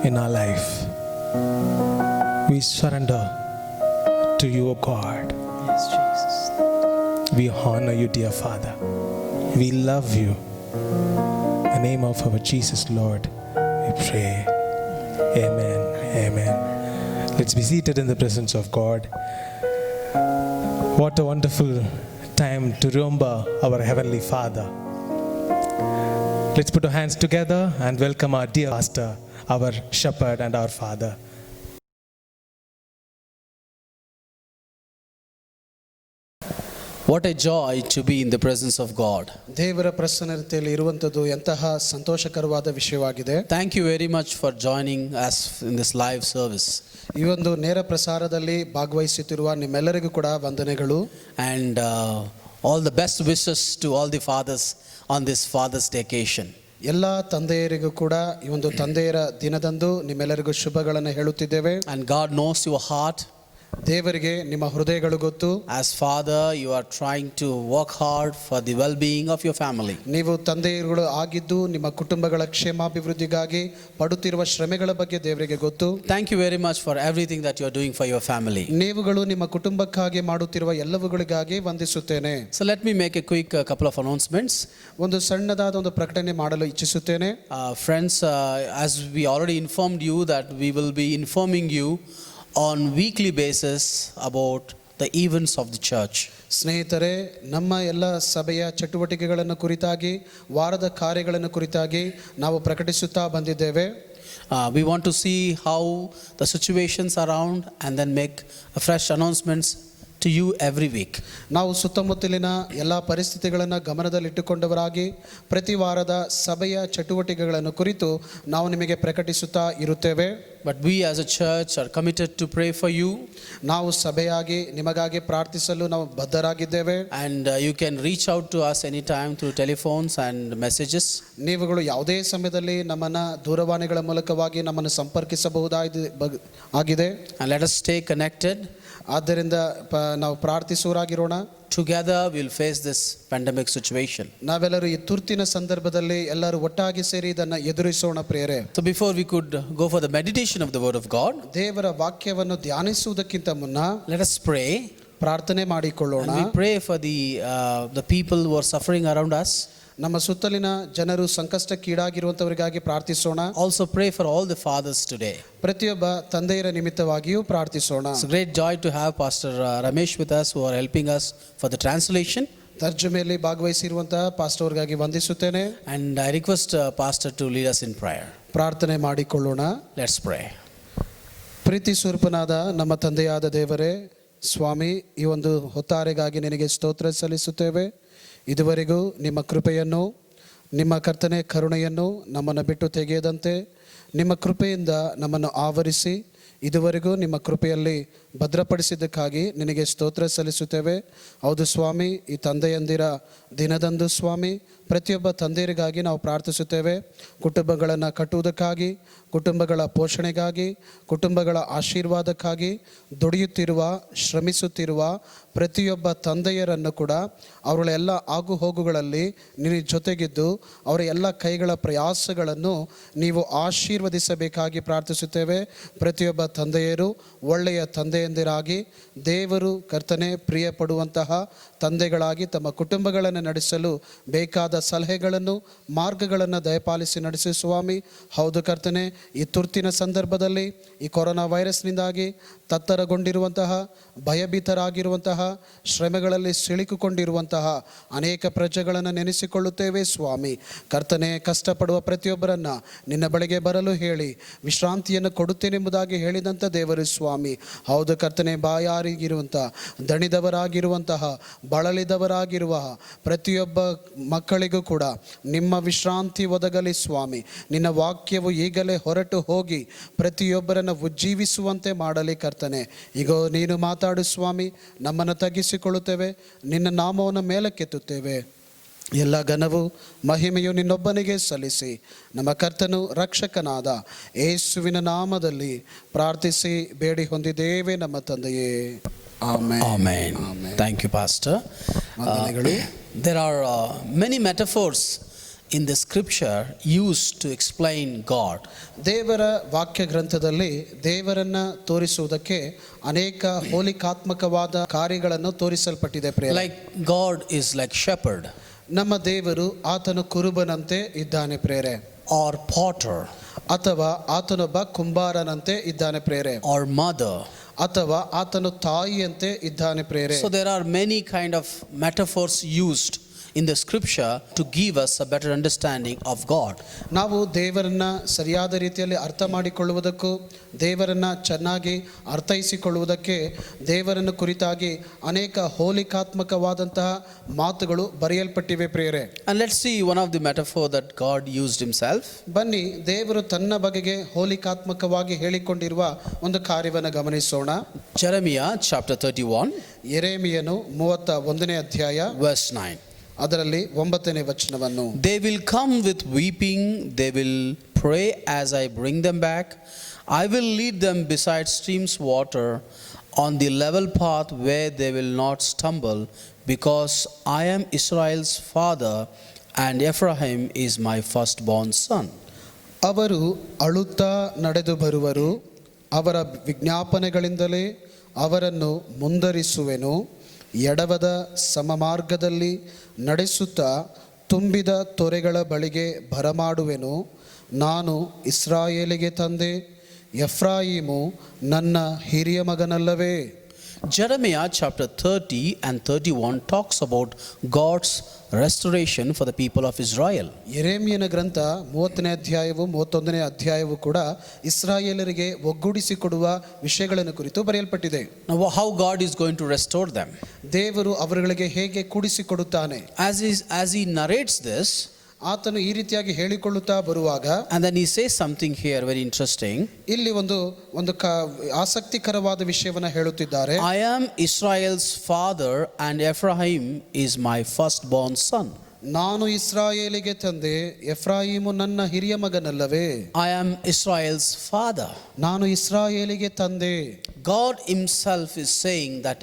A: in our life. We surrender to you, O God.
B: Yes, Jesus.
A: We honor you, dear Father. We love you. In the name of our Jesus, Lord, we pray. Amen. Amen. Let's be seated in the presence of God. What a wonderful time to remember our Heavenly Father. Let's put our hands together and welcome our dear pastor, our shepherd and our father.
C: What a joy to be in the presence of God.
D: ದೇವರ ಪ್ರಸನ್ನತೆಯಲ್ಲಿ ಇರುವಂತದ್ದು ಎಂತಹ ಸಂತೋಷಕರವಾದ ವಿಷಯವಾಗಿದೆ.
C: Thank you very much for joining us in this live service.
D: ಈ ಒಂದು ನೇರ ಪ್ರಸಾರದಲ್ಲಿ ಭಾಗವಹಿಸುತ್ತಿರುವ ನಿಮ್ಮೆಲ್ಲರಿಗೂ ಕೂಡ ವಂದನೆಗಳು.
C: And all the best wishes to all the fathers on this Father's Day occasion.
D: ಎಲ್ಲ ತಂದೆಯರಿಗೂ ಕೂಡ ಈ ಒಂದು ತಂದೆಯರ ದಿನದಂದು ನಿಮ್ಮೆಲ್ಲರಿಗೂ ಶುಭಗಳನ್ನು ಹೇಳುತ್ತಿದ್ದೇವೆ.
C: And God knows your heart.
D: ದೇವರಿಗೆ ನಿಮ್ಮ ಹೃದಯಗಳು ಗೊತ್ತು.
C: As father, you are trying to work hard for the well-being of your family.
D: ನೀವು ತಂದೆಯರುಗಳು ಆಗಿದ್ದು ನಿಮ್ಮ ಕುಟುಂಬಗಳ ಕ್ಷೇಮಾಭಿವೃದ್ಧಿಗಾಗಿ ಪಡುತ್ತಿರುವ ಶ್ರಮೆಗಳ ಬಗ್ಗೆ ದೇವರಿಗೆ ಗೊತ್ತು.
C: Thank you very much for everything that you are doing for your family.
D: ನೀವುಗಳು ನಿಮ್ಮ ಕುಟುಂಬಕ್ಕಾಗಿ ಮಾಡುತ್ತಿರುವ ಎಲ್ಲವುಗಳಿಗಾಗಿ ವಂದಿಸುತ್ತೇನೆ.
C: So let me make a quick couple of announcements.
D: ಒಂದು ಸಣ್ಣದಾದ ಒಂದು ಪ್ರಕಟಣೆ ಮಾಡಲು ಇಚ್ಛಿಸುತ್ತೇನೆ.
C: Friends, as we already informed you that we will be informing you on weekly basis about the events of the church.
D: ಸ್ನೇಹಿತರೆ, ನಮ್ಮ ಎಲ್ಲ ಸಭೆಯ ಚಟುವಟಿಕೆಗಳನ್ನು ಕುರಿತಾಗಿ ವಾರದ ಕಾರ್ಯಗಳನ್ನು ಕುರಿತಾಗಿ ನಾವು ಪ್ರಕಟಿಸುತ್ತಾ ಬಂದಿದ್ದೇವೆ.
C: We want to see how the situations around and then make fresh announcements to you every week.
D: ನಾವು ಸುತ್ತಮುತ್ತಲಿನ ಎಲ್ಲ ಪರಿಸ್ಥಿತಿಗಳನ್ನು ಗಮನದಲ್ಲಿಟ್ಟುಕೊಂಡವರಾಗಿ ಪ್ರತಿ ವಾರದ ಸಭೆಯ ಚಟುವಟಿಕೆಗಳನ್ನು ಕುರಿತು ನಾವು ನಿಮಗೆ ಪ್ರಕಟಿಸುತ್ತಾ ಇರುತ್ತೇವೆ.
C: But we as a church are committed to pray for you.
D: ನಾವು ಸಭೆಯಾಗಿ ನಿಮಗಾಗಿ ಪ್ರಾರ್ಥಿಸಲು ನಾವು ಬದ್ಧರಾಗಿದ್ದೇವೆ.
C: And you can reach out to us anytime through telephones and messages.
D: ನೀವುಗಳು ಯಾವುದೇ ಸಮಯದಲ್ಲಿ ನಮ್ಮನ್ನು ದೂರವಾಣಿಗಳ ಮೂಲಕವಾಗಿ ನಮ್ಮನ್ನು ಸಂಪರ್ಕಿಸಬಹುದಾಗಿದೆ.
C: And let us stay connected.
D: ಆದ್ದರಿಂದ ನಾವು ಪ್ರಾರ್ಥಿಸುವರಾಗಿರೋಣ.
C: Together we will face this pandemic situation.
D: ನಾವೆಲ್ಲರೂ ಈ ತುರ್ತಿನ ಸಂದರ್ಭದಲ್ಲಿ ಎಲ್ಲರೂ ಒಟ್ಟಾಗಿ ಸೇರಿ ಇದನ್ನು ಎದುರಿಸೋಣ ಪ್ರಿಯರೇ.
C: So before we could go for the meditation of the word of God,
D: ದೇವರ ವಾಕ್ಯವನ್ನು ಧ್ಯಾನಿಸುವುದಕ್ಕಿಂತ ಮುನ್ನ
C: let us pray.
D: ಪ್ರಾರ್ಥನೆ ಮಾಡಿಕೊಳ್ಳೋಣ.
C: And we pray for the people who are suffering around us.
D: ನಮ್ಮ ಸುತ್ತಲಿನ ಜನರು ಸಂಕಷ್ಟಕ್ಕೀಡಾಗಿರುವಂತವರಿಗಾಗಿ ಪ್ರಾರ್ಥಿಸೋಣ.
C: Also pray for all the fathers today.
D: ಪ್ರತಿಯೊಬ್ಬ ತಂದೆಯರ ನಿಮಿತ್ತವಾಗಿಯೂ ಪ್ರಾರ್ಥಿಸೋಣ.
C: It's a great joy to have Pastor Ramesh with us who are helping us for the translation.
D: ತರ್ಜುಮೆಯಲ್ಲಿ ಭಾಗವಹಿಸಿರುವಂತಹ pastor ಅವರಿಗಾಗಿ ವಂದಿಸುತ್ತೇನೆ.
C: And I request Pastor to lead us in prayer.
D: ಪ್ರಾರ್ಥನೆ ಮಾಡಿಕೊಳ್ಳೋಣ.
C: Let's pray.
D: ಪ್ರೀತಿ ಸ್ವರೂಪನಾದ ನಮ್ಮ ತಂದೆಯಾದ ದೇವರೇ, ಸ್ವಾಮಿ, ಈ ಒಂದು ಹೊತ್ತಾರೆಗಾಗಿ ನಿನಗೆ ಸ್ತೋತ್ರ ಸಲ್ಲಿಸುತ್ತೇವೆ. ಇದುವರೆಗೂ ನಿಮ್ಮ ಕೃಪೆಯನ್ನು, ನಿಮ್ಮ ಕರ್ತನೆ ಕರುಣೆಯನ್ನು ನಮ್ಮನ್ನು ಬಿಟ್ಟು ತೆಗೆಯದಂತೆ ನಿಮ್ಮ ಕೃಪೆಯಿಂದ ನಮ್ಮನ್ನು ಆವರಿಸಿ ಇದುವರೆಗೂ ನಿಮ್ಮ ಕೃಪೆಯಲ್ಲಿ ಭದ್ರಪಡಿಸಿದ್ದಕ್ಕಾಗಿ ನಿನಗೆ ಸ್ತೋತ್ರ ಸಲ್ಲಿಸುತ್ತೇವೆ. ಹೌದು ಸ್ವಾಮಿ, ಈ ತಂದೆಯಂದಿರ ದಿನದಂದು ಸ್ವಾಮಿ ಪ್ರತಿಯೊಬ್ಬ ತಂದೆಯರಿಗಾಗಿ ನಾವು ಪ್ರಾರ್ಥಿಸುತ್ತೇವೆ. ಕುಟುಂಬಗಳನ್ನು ಕಟ್ಟುವುದಕ್ಕಾಗಿ, ಕುಟುಂಬಗಳ ಪೋಷಣೆಗಾಗಿ, ಕುಟುಂಬಗಳ ಆಶೀರ್ವಾದಕ್ಕಾಗಿ ದುಡಿಯುತ್ತಿರುವ, ಶ್ರಮಿಸುತ್ತಿರುವ ಪ್ರತಿಯೊಬ್ಬ ತಂದೆಯರನ್ನು ಕೂಡ ಅವರ ಎಲ್ಲ ಆಗುಹೋಗುಗಳಲ್ಲಿ ನಿನ್ನ ಜೊತೆಗಿದ್ದು ಅವರ ಎಲ್ಲ ಕೈಗಳ ಪ್ರಯಾಸಗಳನ್ನು ನೀವು ಆಶೀರ್ವದಿಸಬೇಕಾಗಿ ಪ್ರಾರ್ಥಿಸುತ್ತೇವೆ. ಪ್ರತಿಯೊಬ್ಬ ತಂದೆಯರು ಒಳ್ಳೆಯ ತಂದೆಯಂದಿರಾಗಿ ದೇವರು ಕರ್ತನೆ ಪ್ರಿಯಪಡುವಂತಹ ತಂದೆಗಳಾಗಿ ತಮ್ಮ ಕುಟುಂಬಗಳನ್ನು ನಡೆಸಲು ಬೇಕಾದ ಸಲಹೆಗಳನ್ನು, ಮಾರ್ಗಗಳನ್ನು ದಯಪಾಲಿಸಿ ನಡೆಸಿ ಸ್ವಾಮಿ. ಹೌದು ಕರ್ತನೆ, ಈ ತುರ್ತಿನ ಸಂದರ್ಭದಲ್ಲಿ ಈ ಕೊರೋನಾ ವೈರಸ್ನಿಂದಾಗಿ ತತ್ತರಗೊಂಡಿರುವಂತಹ, ಭಯಭೀತರಾಗಿರುವಂತಹ, ಶ್ರಮೆಗಳಲ್ಲಿ ಸಿಲುಕಿಕೊಂಡಿರುವಂತಹ ಅನೇಕ ಪ್ರಜೆಗಳನ್ನು ನೆನೆಸಿಕೊಳ್ಳುತ್ತೇವೆ ಸ್ವಾಮಿ. ಕರ್ತನೆ, ಕಷ್ಟಪಡುವ ಪ್ರತಿಯೊಬ್ಬರನ್ನು ನಿನ್ನ ಬಳಿಗೆ ಬರಲು ಹೇಳಿ ವಿಶ್ರಾಂತಿಯನ್ನು ಕೊಡುತ್ತೇನೆಂಬುದಾಗಿ ಹೇಳಿದಂಥ ದೇವರು ಸ್ವಾಮಿ. ಹೌದು ಕರ್ತನೆ, ಬಾಯಾರಿಗಿರುವಂಥ, ದಣಿದವರಾಗಿರುವಂತಹ, ಬಳಲಿದವರಾಗಿರುವ ಪ್ರತಿಯೊಬ್ಬ ಮಕ್ಕಳಿಗೂ ಕೂಡ ನಿಮ್ಮ ವಿಶ್ರಾಂತಿ ಒದಗಲಿ ಸ್ವಾಮಿ. ನಿನ್ನ ವಾಕ್ಯವು ಈಗಲೇ ಹೊರಟು ಹೋಗಿ ಪ್ರತಿಯೊಬ್ಬರನ್ನು ಉಜ್ಜೀವಿಸುವಂತೆ ಮಾಡಲಿ ಕರ್ತನೆ. ಈಗೋ ನೀನು ಮಾತಾಡು ಸ್ವಾಮಿ, ನಮ್ಮನ್ನು ತಗ್ಗಿಸಿಕೊಳ್ಳುತ್ತೇವೆ, ನಿನ್ನ ನಾಮವನ್ನು ಮೇಲಕ್ಕೆತ್ತುತ್ತೇವೆ. ಎಲ್ಲ ಘನವು ಮಹಿಮೆಯು ನಿನ್ನೊಬ್ಬನಿಗೆ ಸಲ್ಲಿಸಿ ನಮ್ಮ ಕರ್ತನು ರಕ್ಷಕನಾದ ಯೇಸುವಿನ ನಾಮದಲ್ಲಿ ಪ್ರಾರ್ಥಿಸಿ ಬೇಡಿ ಹೊಂದಿದ್ದೇವೆ ನಮ್ಮ ತಂದೆಯೇ.
C: Amen. Amen. Amen. Thank you, Pastor. There are many metaphors in the scripture used to explain God.
D: ದೇವರ ವಾಕ್ಯ ಗ್ರಂಥದಲ್ಲಿ ದೇವರನ್ನ ತೋರಿಸುವುದಕ್ಕೆ ಅನೇಕ ಹೋಲಿಕಾತ್ಮಕವಾದ ಕಾರ್ಯಗಳನ್ನು ತೋರಿಸಲ್ಪಟ್ಟಿದೆ.
C: Like God is like shepherd.
D: ನಮ್ಮ ದೇವರು ಆತನು ಕುರುಬನಂತೆ ಇದ್ದಾನೆ ಪ್ರೇರೆ.
C: Or potter.
D: ಅಥವಾ ಆತನೊಬ್ಬ ಕುಂಬಾರನಂತೆ ಇದ್ದಾನೆ ಪ್ರೇರೆ.
C: Or mother.
D: ಅಥವಾ ಆತನು ತಾಯಿಯಂತೆ ಇದ್ದಾನೆ ಪ್ರೇರೆ.
C: So there are many kind of metaphors used in the scripture to give us a better understanding of God.
D: ನಾವು ದೇವರನ್ನ ಸರಿಯಾದ ರೀತಿಯಲ್ಲಿ ಅರ್ಥ ಮಾಡಿಕೊಳ್ಳುವುದಕ್ಕೂ, ದೇವರನ್ನ ಚೆನ್ನಾಗಿ ಅರ್ಥೈಸಿಕೊಳ್ಳುವುದಕ್ಕೆ ದೇವರನ್ನು ಕುರಿತಾಗಿ ಅನೇಕ ಹೋಲಿಕಾತ್ಮಕವಾದಂತಹ ಮಾತುಗಳು ಬರೆಯಲ್ಪಟ್ಟಿವೆ ಪ್ರಿಯರೇ.
C: And let's see one of the metaphor that God used himself.
D: ಬನ್ನಿ, ದೇವರು ತನ್ನ ಬಗೆಗೆ ಹೋಲಿಕಾತ್ಮಕವಾಗಿ ಹೇಳಿಕೊಂಡಿರುವ ಒಂದು ಕಾರ್ಯವನ್ನು ಗಮನಿಸೋಣ.
C: Jeremiah chapter 31
D: ಯೆರೆಮೀಯನು 31ನೇ ಅಧ್ಯಾಯ
C: verse 9.
D: ಅದರಲ್ಲಿ 9ನೇ ವಚನವನ್ನು,
C: They will come with weeping, they will pray as I bring them back. I will lead them beside streams water on the level path where they will not stumble, because I am Israel's father and Ephraim is my firstborn son.
D: ಅವರು ಅಳುತ್ತಾ ನಡೆದು ಬರುವರು, ಅವರ ವಿಜ್ಞಾಪನೆಗಳಿಂದಲೇ ಅವರನ್ನು ಮುಂದರಿಸುವೆನು. ಎಡವದ ಸಮಮಾರ್ಗದಲ್ಲಿ ನಡೆಸುತ್ತಾ ತುಂಬಿದ ತೊರೆಗಳ ಬಳಿಗೆ ಬರಮಾಡುವೆನು. ನಾನು ಇಸ್ರಾಯೇಲಿಗೆ ತಂದೆ, ಎಫ್ರಾಯೀಮು ನನ್ನ ಹಿರಿಯ ಮಗನಲ್ಲವೇ.
C: Jeremiah chapter 30 and 31 talks about God's restoration for the people of Israel.
D: ಯೆರೆಮೀಯನ ಗ್ರಂಥ 30ನೇ ಅಧ್ಯಾಯವು 31ನೇ ಅಧ್ಯಾಯವು ಕೂಡ ಇಸ್ರಾಯೇಲರಿಗೆ ಒಗ್ಗೂಡಿಸಿಕೊಡುವ ವಿಷಯಗಳನ್ನು ಕುರಿತು ಬರೆಯಲ್ಪಟ್ಟಿದೆ.
C: Now how God is going to restore them?
D: ದೇವರು ಅವರುಗಳಿಗೆ ಹೇಗೆ ಕೂಡಿಸಿಕೊಡುತ್ತಾನೆ.
C: As he narrates this,
D: ಆತನು ಈ ರೀತಿಯಾಗಿ ಹೇಳಿಕೊಳ್ಳುತ್ತಾ ಬರುವಾಗ,
C: and then he says something here very interesting.
D: ಇಲ್ಲಿ ಒಂದು ಆಸಕ್ತಿಕರವಾದ ವಿಷಯವನ್ನು ಹೇಳುತ್ತಿದ್ದಾರೆ.
C: I am Israel's father and Ephraim is my firstborn son.
D: ನಾನು ಇಸ್ರಾಯೇಲಿಗೆ ತಂದೆ, ಎಫ್ರಾಯೀಮು ನನ್ನ ಹಿರಿಯ ಮಗನಲ್ಲವೇ.
C: I am Israel's father.
D: ನಾನು ಇಸ್ರಾಯೇಲಿಗೆ ತಂದೆ.
C: God himself is saying that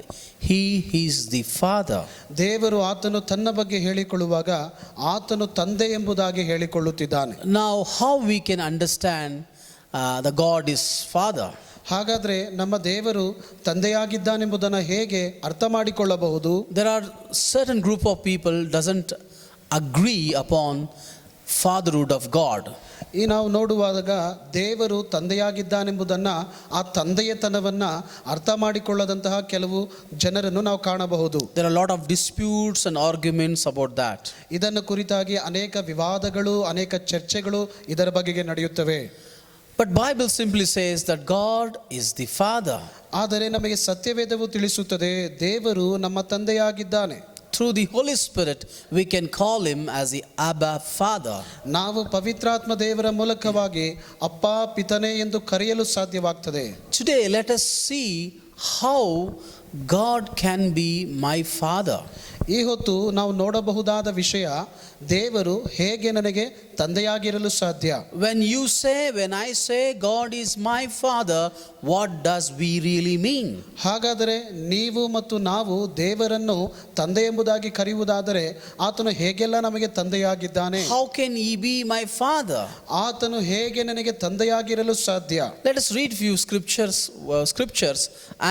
C: he is the father.
D: ದೇವರು ಆತನು ತನ್ನ ಬಗ್ಗೆ ಹೇಳಿಕೊಳ್ಳುವಾಗ ಆತನು ತಂದೆ ಎಂಬುದಾಗಿ ಹೇಳಿಕೊಳ್ಳುತ್ತಿದ್ದಾನೆ.
C: Now how we can understand the God is father?
D: ಹಾಗಾದ್ರೆ ನಮ್ಮ ದೇವರು ತಂದೆಯಾಗಿದ್ದಾನೆಂಬುದನ್ನು ಹೇಗೆ ಅರ್ಥ ಮಾಡಿಕೊಳ್ಳಬಹುದು?
C: There are certain group of people doesn't agree upon fatherhood of God.
D: ಈ ನಾವು ನೋಡುವಾಗ ದೇವರು ತಂದೆಯಾಗಿದ್ದಾನೆಂಬುದನ್ನು, ಆ ತಂದೆಯತನವನ್ನು ಅರ್ಥ ಮಾಡಿಕೊಳ್ಳದಂತಹ ಕೆಲವು ಜನರನ್ನು ನಾವು ಕಾಣಬಹುದು.
C: There are a lot of disputes and arguments about that.
D: ಇದನ್ನು ಕುರಿತಾಗಿ ಅನೇಕ ವಿವಾದಗಳು, ಅನೇಕ ಚರ್ಚೆಗಳು ಇದರ ಬಗೆಗೆ ನಡೆಯುತ್ತವೆ.
C: But Bible simply says that God is the father.
D: ಆದರೆ ನಮಗೆ ಸತ್ಯವೇದವು ತಿಳಿಸುತ್ತದೆ, ದೇವರು ನಮ್ಮ ತಂದೆಯಾಗಿದ್ದಾನೆ.
C: Through the Holy Spirit we can call him as the Abba Father.
D: ನಾವು ಪವಿತ್ರಾತ್ಮ ದೇವರ ಮೂಲಕವಾಗಿ ಅಪ್ಪ ಪಿತನೆ ಎಂದು ಕರೆಯಲು ಸಾಧ್ಯವಾಗ್ತದೆ.
C: Today let us see how God can be my father.
D: ಈ ಹೊತ್ತು ನಾವು ನೋಡಬಹುದಾದ ವಿಷಯ, ದೇವರು ಹೇಗೆ ನನಗೆ ತಂದೆಯಾಗಿರಲು ಸಾಧ್ಯ.
C: When I say God is my father, what does we really mean?
D: ಹಾಗಾದರೆ ನೀವು ಮತ್ತು ನಾವು ದೇವರನ್ನು ತಂದೆ ಎಂಬುದಾಗಿ ಕರೆಯುವುದಾದರೆ ಆತನು ಹೇಗೆಲ್ಲ ನಮಗೆ ತಂದೆಯಾಗಿದ್ದಾನೆ?
C: How can he be my father?
D: ಆತನು ಹೇಗೆ ನನಗೆ ತಂದೆಯಾಗಿರಲು ಸಾಧ್ಯ?
C: Let us read few scriptures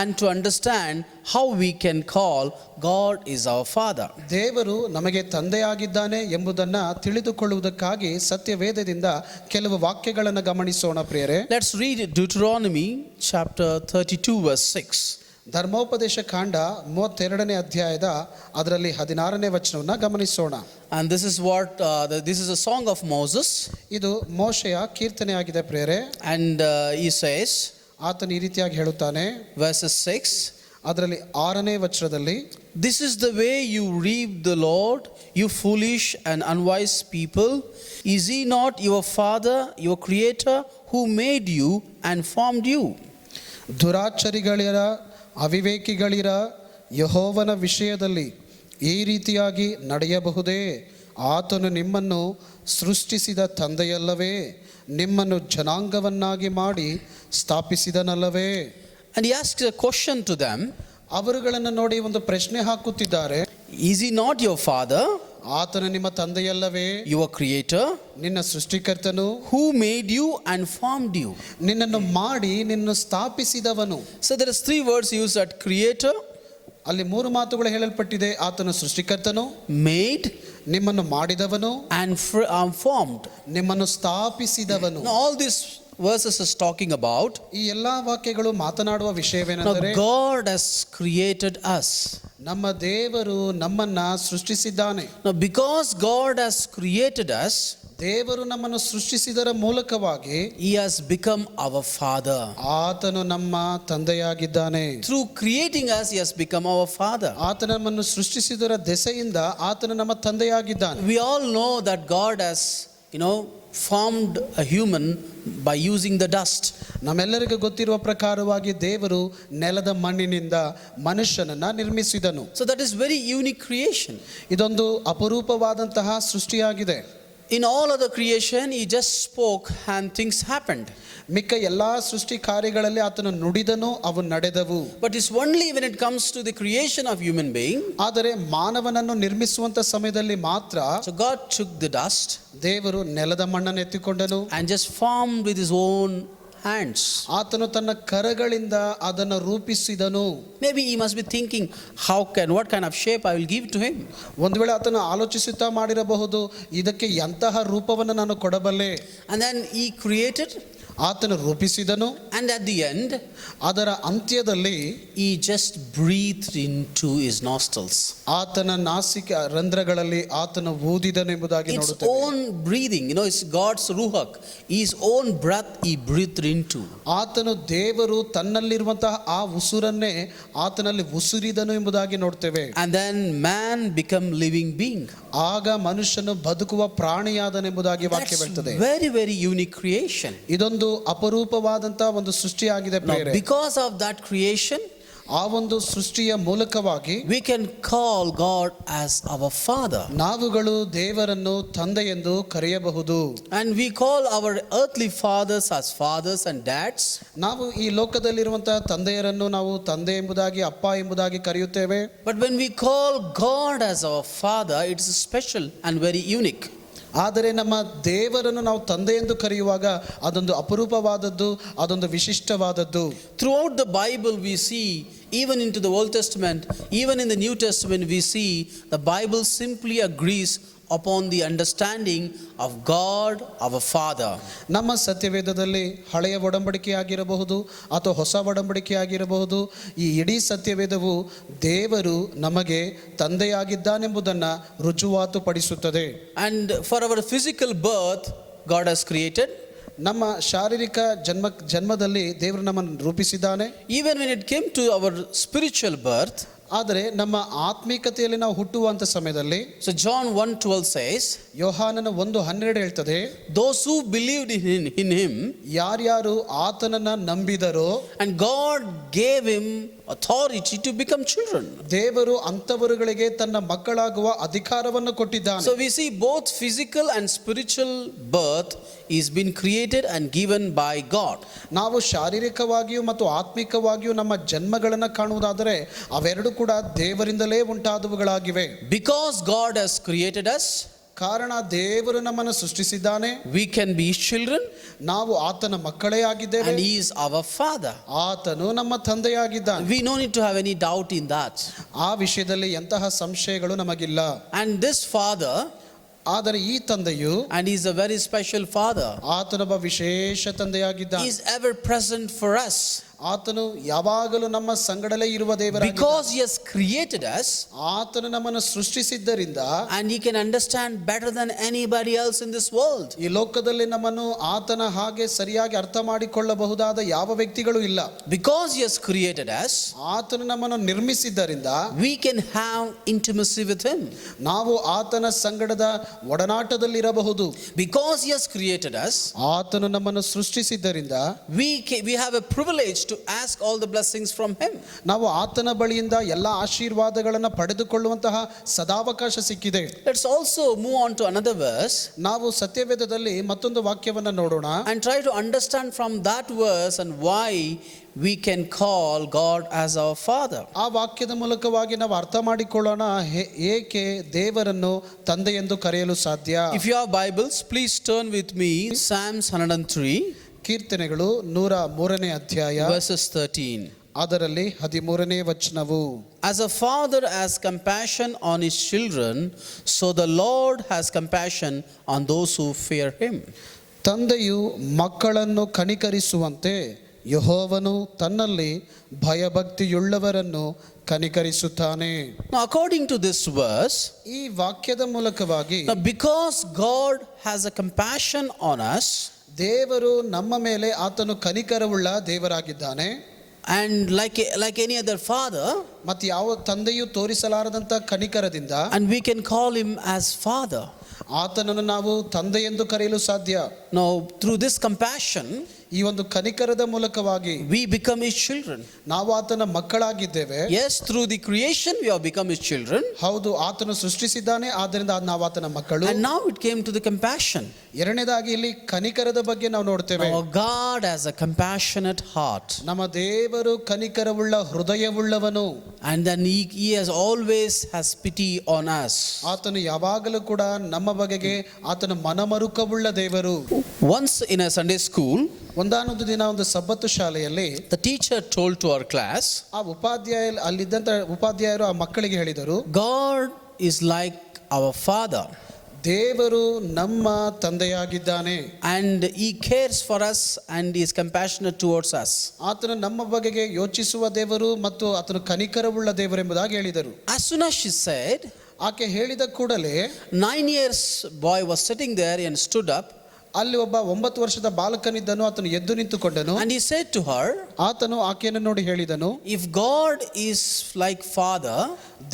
C: and to understand how we can call God is our father.
D: ದೇವರು ನಮಗೆ ತಂದೆಯಾಗಿದ್ದಾನೆ ಎಂಬುದನ್ನು ತಿಳಿದುಕೊಳ್ಳುವುದಕ್ಕಾಗಿ ಸತ್ಯವೇದದಿಂದ ಕೆಲವು ವಾಕ್ಯಗಳನ್ನು ಗಮನಿಸೋಣ ಪ್ರಿಯರೇ.
C: Let's read Deuteronomy chapter 32 verse 6.
D: ಧರ್ಮೋಪದೇಶ ಕಾಂಡ 32ನೇ ಅಧ್ಯಾಯದ ಅದರಲ್ಲಿ 16ನೇ ವಚನವನ್ನು ಗಮನಿಸೋಣ.
C: And this is a song of Moses.
D: ಇದು ಮೋಶೆಯ ಕೀರ್ತನೆಯಾಗಿದೆ ಪ್ರಿಯರೇ.
C: And he says,
D: ಆತನು ಈ ರೀತಿಯಾಗಿ ಹೇಳುತ್ತಾನೆ,
C: verses 6,
D: ಅದರಲ್ಲಿ 6ನೇ ವಚನದಲ್ಲಿ,
C: this is the way you reap the Lord, you foolish and unwise people. Is he not your father, your creator, who made you and formed you?
D: ದುರಾಚಾರಿಗಳಿರ, ಅವಿವೇಕಿಗಳಿರ, ಯೆಹೋವನ ವಿಷಯದಲ್ಲಿ ಈ ರೀತಿಯಾಗಿ ನಡೆಯಬಹುದೇ? ಆತನು ನಿಮ್ಮನ್ನು ಸೃಷ್ಟಿಸಿದ ತಂದೆಯಲ್ಲವೇ? ನಿಮ್ಮನ್ನು ಜನಾಂಗವನ್ನಾಗಿ ಮಾಡಿ ಸ್ಥಾಪಿಸಿದನಲ್ಲವೇ?
C: And he asks a question to them.
D: ಅವರುಗಳನ್ನು ನೋಡಿ ಒಂದು ಪ್ರಶ್ನೆ ಹಾಕುತ್ತಿದ್ದಾರೆ.
C: Is he not your father,
D: ಆತನು ನಿಮ್ಮ ತಂದೆಯಲ್ಲವೇ?
C: your creator,
D: ನಿನ್ನ ಸೃಷ್ಟಿಕರ್ತನು,
C: who made you and formed you?
D: ನಿನ್ನನ್ನು ಮಾಡಿ ನಿನ್ನನ್ನು ಸ್ಥಾಪಿಸಿದವನು.
C: So there is 3 words used at creator,
D: ಅಲ್ಲಿ 3 ಮಾತುಗಳು ಹೇಳಲ್ಪಟ್ಟಿದೆ. ಆತನು ಸೃಷ್ಟಿಕರ್ತನು,
C: made,
D: ನಿಮ್ಮನ್ನು ಮಾಡಿದವನು,
C: and formed.
D: ನಿಮ್ಮನ್ನು ಸ್ಥಾಪಿಸಿದವನು.
C: Now all these verses is talking about,
D: ಈ ಎಲ್ಲಾ ವಾಕ್ಯಗಳು ಮಾತನಾಡುವ
C: now
D: ವಿಷಯವೇನೆಂದರೆ,
C: God has created us.
D: ನಮ್ಮ ದೇವರು ನಮ್ಮನ್ನ ಸೃಷ್ಟಿಸಿದ್ದಾನೆ.
C: Now because God has created us,
D: ದೇವರು ನಮ್ಮನ್ನು ಸೃಷ್ಟಿಸಿದರ ಮೂಲಕವಾಗಿ
C: he has become our father.
D: ಆತನು ನಮ್ಮ ತಂದೆಯಾಗಿದ್ದಾನೆ.
C: Through creating us, he has become our father.
D: ಆತನು ನಮ್ಮನ್ನು ಸೃಷ್ಟಿಸಿದರ ದೆಸೆಯಿಂದ ಆತನು ನಮ್ಮ ತಂದೆಯಾಗಿದ್ದಾನೆ.
C: We all know that God has, formed a human by using the dust.
D: ನಮ್ಮೆಲ್ಲರಿಗೂ ಗೊತ್ತಿರುವ ಪ್ರಕಾರವಾಗಿ ದೇವರು ನೆಲದ ಮಣ್ಣಿನಿಂದ ಮನುಷ್ಯನನ್ನ ನಿರ್ಮಿಸಿದನು.
C: So that is very unique creation.
D: ಇದೊಂದು ಅಪರೂಪವಾದಂತಹ ಸೃಷ್ಟಿಯಾಗಿದೆ.
C: In all other creation, he just spoke and things happened.
D: ಮಿಕ್ಕ ಎಲ್ಲಾ ಸೃಷ್ಟಿ ಕಾರ್ಯಗಳಲ್ಲಿ ಆತನು ನುಡಿದನು, ಅವು ನಡೆದವು.
C: But it's only when it comes to the creation of human being.
D: ಆದರೆ ಮಾನವನನ್ನು ನಿರ್ಮಿಸುವಂತ ಸಮಯದಲ್ಲಿ ಮಾತ್ರ
C: So God took the dust,
D: ದೇವರು ನೆಲದ ಮಣ್ಣನ್ನು ಎತ್ತಿಕೊಂಡನು
C: and just formed with his own hands.
D: ಆತನು ತನ್ನ ಕರಗಳಿಂದ ಅದನ್ನು ರೂಪಿಸಿದನು.
C: Maybe he must be thinking, what kind of shape I will give to him.
D: ಒಂದು ವೇಳೆ ಆತನು ಆಲೋಚಿಸುತ್ತಾ ಮಾಡಿರಬಹುದು, ಇದಕ್ಕೆ ಎಂತಹ ರೂಪವನ್ನು ನಾನು ಕೊಡಬಲ್ಲೆ.
C: And then he created,
D: ಆತನು ರೂಪಿಸಿದನು,
C: and at the end,
D: ಅದರ ಅಂತ್ಯದಲ್ಲಿ
C: he just breathed into his nostrils.
D: ಆತನ ನಾಸಿಕ ರಂಧ್ರಗಳಲ್ಲಿ ಆತನು ಊದಿದನು ಎಂಬುದಾಗಿ
C: Its
D: ನೋಡುತ್ತೇವೆ.
C: own breathing, it's God's ruach. His own breath he breathed into.
D: ಆತನು ದೇವರು ತನ್ನಲ್ಲಿರುವಂತಹ ಆ ಉಸುರನ್ನೇ ಆತನಲ್ಲಿ ಉಸುರಿದನು ಎಂಬುದಾಗಿ ನೋಡ್ತೇವೆ.
C: And then man become living being.
D: ಆಗ ಮನುಷ್ಯನು ಬದುಕುವ ಪ್ರಾಣಿಯಾದನೆಂಬುದಾಗಿ ವಾಕ್ಯ
C: That's
D: ಬರ್ತದೆ.
C: very, very unique creation.
D: ಇದೊಂದು ಅಪರೂಪವಾದಂತಹ ಒಂದು ಸೃಷ್ಟಿಯಾಗಿದೆ
C: Now,
D: ಪ್ರಿಯರೇ.
C: because of that creation,
D: ಆ ಒಂದು ಸೃಷ್ಟಿಯ ಮೂಲಕವಾಗಿ
C: we can call God as our father.
D: ನಾವುಗಳು ದೇವರನ್ನು ತಂದೆ ಎಂದು ಕರೆಯಬಹುದು.
C: And we call our earthly fathers as fathers and dads.
D: ನಾವು ಈ ಲೋಕದಲ್ಲಿರುವಂತಹ ತಂದೆಯರನ್ನು ನಾವು ತಂದೆ ಎಂಬುದಾಗಿ, ಅಪ್ಪ ಎಂಬುದಾಗಿ ಕರೆಯುತ್ತೇವೆ.
C: But when we call God as our father, it's special and very unique.
D: ಆದರೆ ನಮ್ಮ ದೇವರನ್ನು ನಾವು ತಂದೆ ಎಂದು ಕರೆಯುವಾಗ ಅದೊಂದು ಅಪರೂಪವಾದದ್ದು, ಅದೊಂದು ವಿಶಿಷ್ಟವಾದದ್ದು.
C: Throughout the Bible we see, even into the Old Testament, even in the New Testament we see, the Bible simply agrees upon the understanding of God our Father.
D: ನಮ್ಮ ಸತ್ಯವೇದದಲ್ಲಿ ಹಳೆಯ ಒಡಂಬಡಿಕೆ ಆಗಿರಬಹುದು ಅಥವಾ ಹೊಸ ಒಡಂಬಡಿಕೆ ಆಗಿರಬಹುದು, ಈ ಇಡೀ ಸತ್ಯವೇದವು ದೇವರು ನಮಗೆ ತಂದೆಯಾಗಿದ್ದಾನೆಂಬುದನ್ನು ರುಜುವಾತು ಪಡಿಸುತ್ತದೆ.
C: And for our physical birth, God has created.
D: ನಮ್ಮ ಶಾರೀರಿಕ ಜನ್ಮದಲ್ಲಿ ದೇವರು ನಮ್ಮನ್ನು ರೂಪಿಸಿದ್ದಾನೆ.
C: Even when it came to our spiritual birth,
D: ಆದರೆ ನಮ್ಮ ಆತ್ಮೀಕತೆಯಲ್ಲಿ ನಾವು ಹುಟ್ಟುವಂತ ಸಮಯದಲ್ಲಿ,
C: so John 1:12 says,
D: ಯೋಹಾನನ 1:12 ಹೇಳ್ತದೆ,
C: those who believed in him,
D: ಯಾರ್ಯಾರು ಆತನನ್ನ ನಂಬಿದರೋ,
C: and God gave him authority to become children.
D: ದೇವರು ಅಂಥವರುಗಳಿಗೆ ತನ್ನ ಮಕ್ಕಳಾಗುವ ಅಧಿಕಾರವನ್ನು ಕೊಟ್ಟಿದ್ದಾನೆ.
C: So we see both physical and spiritual birth is been created and given by God.
D: ನಾವು ಶಾರೀರಿಕವಾಗಿಯೂ ಮತ್ತು ಆತ್ಮಿಕವಾಗಿಯೂ ನಮ್ಮ ಜನ್ಮಗಳನ್ನು ಕಾಣುವುದಾದರೆ ಅವೆರಡು ಕೂಡ ದೇವರಿಂದಲೇ ಉಂಟಾದವುಗಳಾಗಿವೆ.
C: Because God has created us,
D: ಕಾರಣ ದೇವರು ನಮ್ಮನ್ನು ಸೃಷ್ಟಿಸಿದ್ದಾನೆ.
C: we can be his children,
D: ನಾವು ಆತನ ಮಕ್ಕಳೇ ಆಗಿದ್ದೇವೆ.
C: and he is our father.
D: ಆತನು ನಮ್ಮ ತಂದೆಯಾಗಿದ್ದಾನೆ.
C: We no need to have any doubt in that.
D: ಆ ವಿಷಯದಲ್ಲಿ ಎಂತಹ ಸಂಶಯಗಳು ನಮಗಿಲ್ಲ.
C: And this father,
D: ಆದರೆ ಈ ತಂದೆಯು,
C: and he is a very special father,
D: ಆತನೊಬ್ಬ ವಿಶೇಷ ತಂದೆಯಾಗಿದ್ದಾನೆ.
C: is ever present for us.
D: ಆತನು ಯಾವಾಗಲೂ ನಮ್ಮ ಸಂಗಡಲೇ ಇರುವ ದೇವರಾಗಿದ್ದಾನೆ.
C: Because he has created us,
D: ಆತನು ನಮ್ಮನ್ನು ಸೃಷ್ಟಿಸಿದ್ದರಿಂದ,
C: and he can understand better than anybody else in this world.
D: ಈ ಲೋಕದಲ್ಲಿ ನಮ್ಮನ್ನು ಆತನ ಹಾಗೆ ಸರಿಯಾಗಿ ಅರ್ಥ ಮಾಡಿಕೊಳ್ಳಬಹುದಾದ ಯಾವ ವ್ಯಕ್ತಿಗಳು ಇಲ್ಲ.
C: Because he has created us,
D: ಆತನು ನಮ್ಮನ್ನು ನಿರ್ಮಿಸಿದ್ದರಿಂದ
C: we can have intimacy with him.
D: ನಾವು ಆತನ ಸಂಗಡದ ಒಡನಾಟದಲ್ಲಿರಬಹುದು.
C: Because he has created us,
D: ಆತನು ನಮ್ಮನ್ನು ಸೃಷ್ಟಿಸಿದ್ದರಿಂದ
C: we have a privilege to ask all the blessings from him.
D: ನಾವು ಆತನ ಬಳಿಯಿಂದ ಎಲ್ಲ ಆಶೀರ್ವಾದಗಳನ್ನು ಪಡೆದುಕೊಳ್ಳುವಂತಹ ಸದಾವಕಾಶ ಸಿಕ್ಕಿದೆ.
C: Let's also move on to another verse.
D: ನಾವು ಸತ್ಯವೇದದಲ್ಲಿ ಮತ್ತೊಂದು ವಾಕ್ಯವನ್ನು ನೋಡೋಣ.
C: And try to understand from that verse and why we can call God as our father.
D: ಆ ವಾಕ್ಯದ ಮೂಲಕವಾಗಿ ನಾವು ಅರ್ಥ ಮಾಡಿಕೊಳ್ಳೋಣ ಏಕೆ ದೇವರನ್ನು ತಂದೆ ಎಂದು ಕರೆಯಲು ಸಾಧ್ಯ.
C: If you have Bibles, please turn with me Psalms 103,
D: ಕೀರ್ತನೆಗಳು 103ನೇ ಅಧ್ಯಾಯ
C: verses 13.
D: ಅದರಲ್ಲಿ 13ನೇ ವಚನವು,
C: As a father has compassion on his children, so the Lord has compassion on those who fear him.
D: ತಂದೆಯು ಮಕ್ಕಳನ್ನು ಕನಿಕರಿಸುವಂತೆ ಯೆಹೋವನು ತನ್ನಲ್ಲಿ ಭಯಭಕ್ತಿಯುಳ್ಳವರನ್ನು ಕನಿಕರಿಸುತ್ತಾನೆ.
C: Now according to this verse,
D: ಈ ವಾಕ್ಯದ ಮೂಲಕವಾಗಿ
C: because God has a compassion on us,
D: ದೇವರು ನಮ್ಮ ಮೇಲೆ ಆತನು ಕನಿಕರವುಳ್ಳ ದೇವರಾಗಿದ್ದಾನೆ.
C: and like any other father,
D: ಮತ್ತು ಯಾವ ತಂದೆಯು ತೋರಿಸಲಾರದಂತ ಕನಿಕರದಿಂದ,
C: and we can call him as father.
D: ಆತನನ್ನು ನಾವು ತಂದೆ ಎಂದು ಕರೆಯಲು ಸಾಧ್ಯ.
C: Now through this compassion,
D: ಈ ಒಂದು ಕನಿಕರದ ಮೂಲಕವಾಗಿ
C: we become his children.
D: ನಾವು ಆತನ ಮಕ್ಕಳಾಗಿದ್ದೇವೆ.
C: Yes, through the creation we have become his children.
D: ಹೌದು, ಆತನು ಸೃಷ್ಟಿಸಿದ್ದಾನೆ, ಆದ್ದರಿಂದ ನಾವು ಆತನ ಮಕ್ಕಳು.
C: And now it came to the compassion.
D: ಎರಡನೇದಾಗಿ ಇಲ್ಲಿ ಕನಿಕರದ ಬಗ್ಗೆ ನಾವು ನೋಡ್ತೇವೆ.
C: Our God has a compassionate heart.
D: ನಮ್ಮ ದೇವರು ಕನಿಕರವುಳ್ಳ ಹೃದಯವುಳ್ಳವನು.
C: And then he has always has pity on us.
D: ಆತನು ಯಾವಾಗಲೂ ಕೂಡ ನಮ್ಮ ಬಗೆಗೆ ಆತನ ಮನಮರುಕವುಳ್ಳ ದೇವರು.
C: Once in a Sunday school,
D: ಒಂದಾನೊಂದು ದಿನ ಒಂದು ಸಬ್ಬತ್ತು ಶಾಲೆಯಲ್ಲಿ
C: the teacher told to our class,
D: ಆ ಅಲ್ಲಿದ್ದಂತ ಉಪಾಧ್ಯಾಯರು ಆ ಮಕ್ಕಳಿಗೆ ಹೇಳಿದರು,
C: God is like our father.
D: ದೇವರು ನಮ್ಮ ತಂದೆಯಾಗಿದ್ದಾನೆ.
C: And he cares for us and is compassionate towards us.
D: ಆತನು ನಮ್ಮ ಬಗೆಗೆ ಯೋಚಿಸುವ ದೇವರು ಮತ್ತು ಆತನು ಕನಿಕರವುಳ್ಳ ದೇವರೆಂಬುದಾಗಿ ಹೇಳಿದರು.
C: As soon as she said,
D: ಆಕೆ ಹೇಳಿದ ಕೂಡಲೇ
C: 9 years boy was sitting there and stood up.
D: ಅಲ್ಲಿ ಒಬ್ಬ 9 ವರ್ಷದ ಬಾಲಕನಿದ್ದನು. ಆತನು ಎದ್ದು ನಿಂತುಕೊಂಡನು.
C: And he said to her,
D: ಆತನು ಆಕೆಯನ್ನು ನೋಡಿ ಹೇಳಿದನು,
C: if God is like father,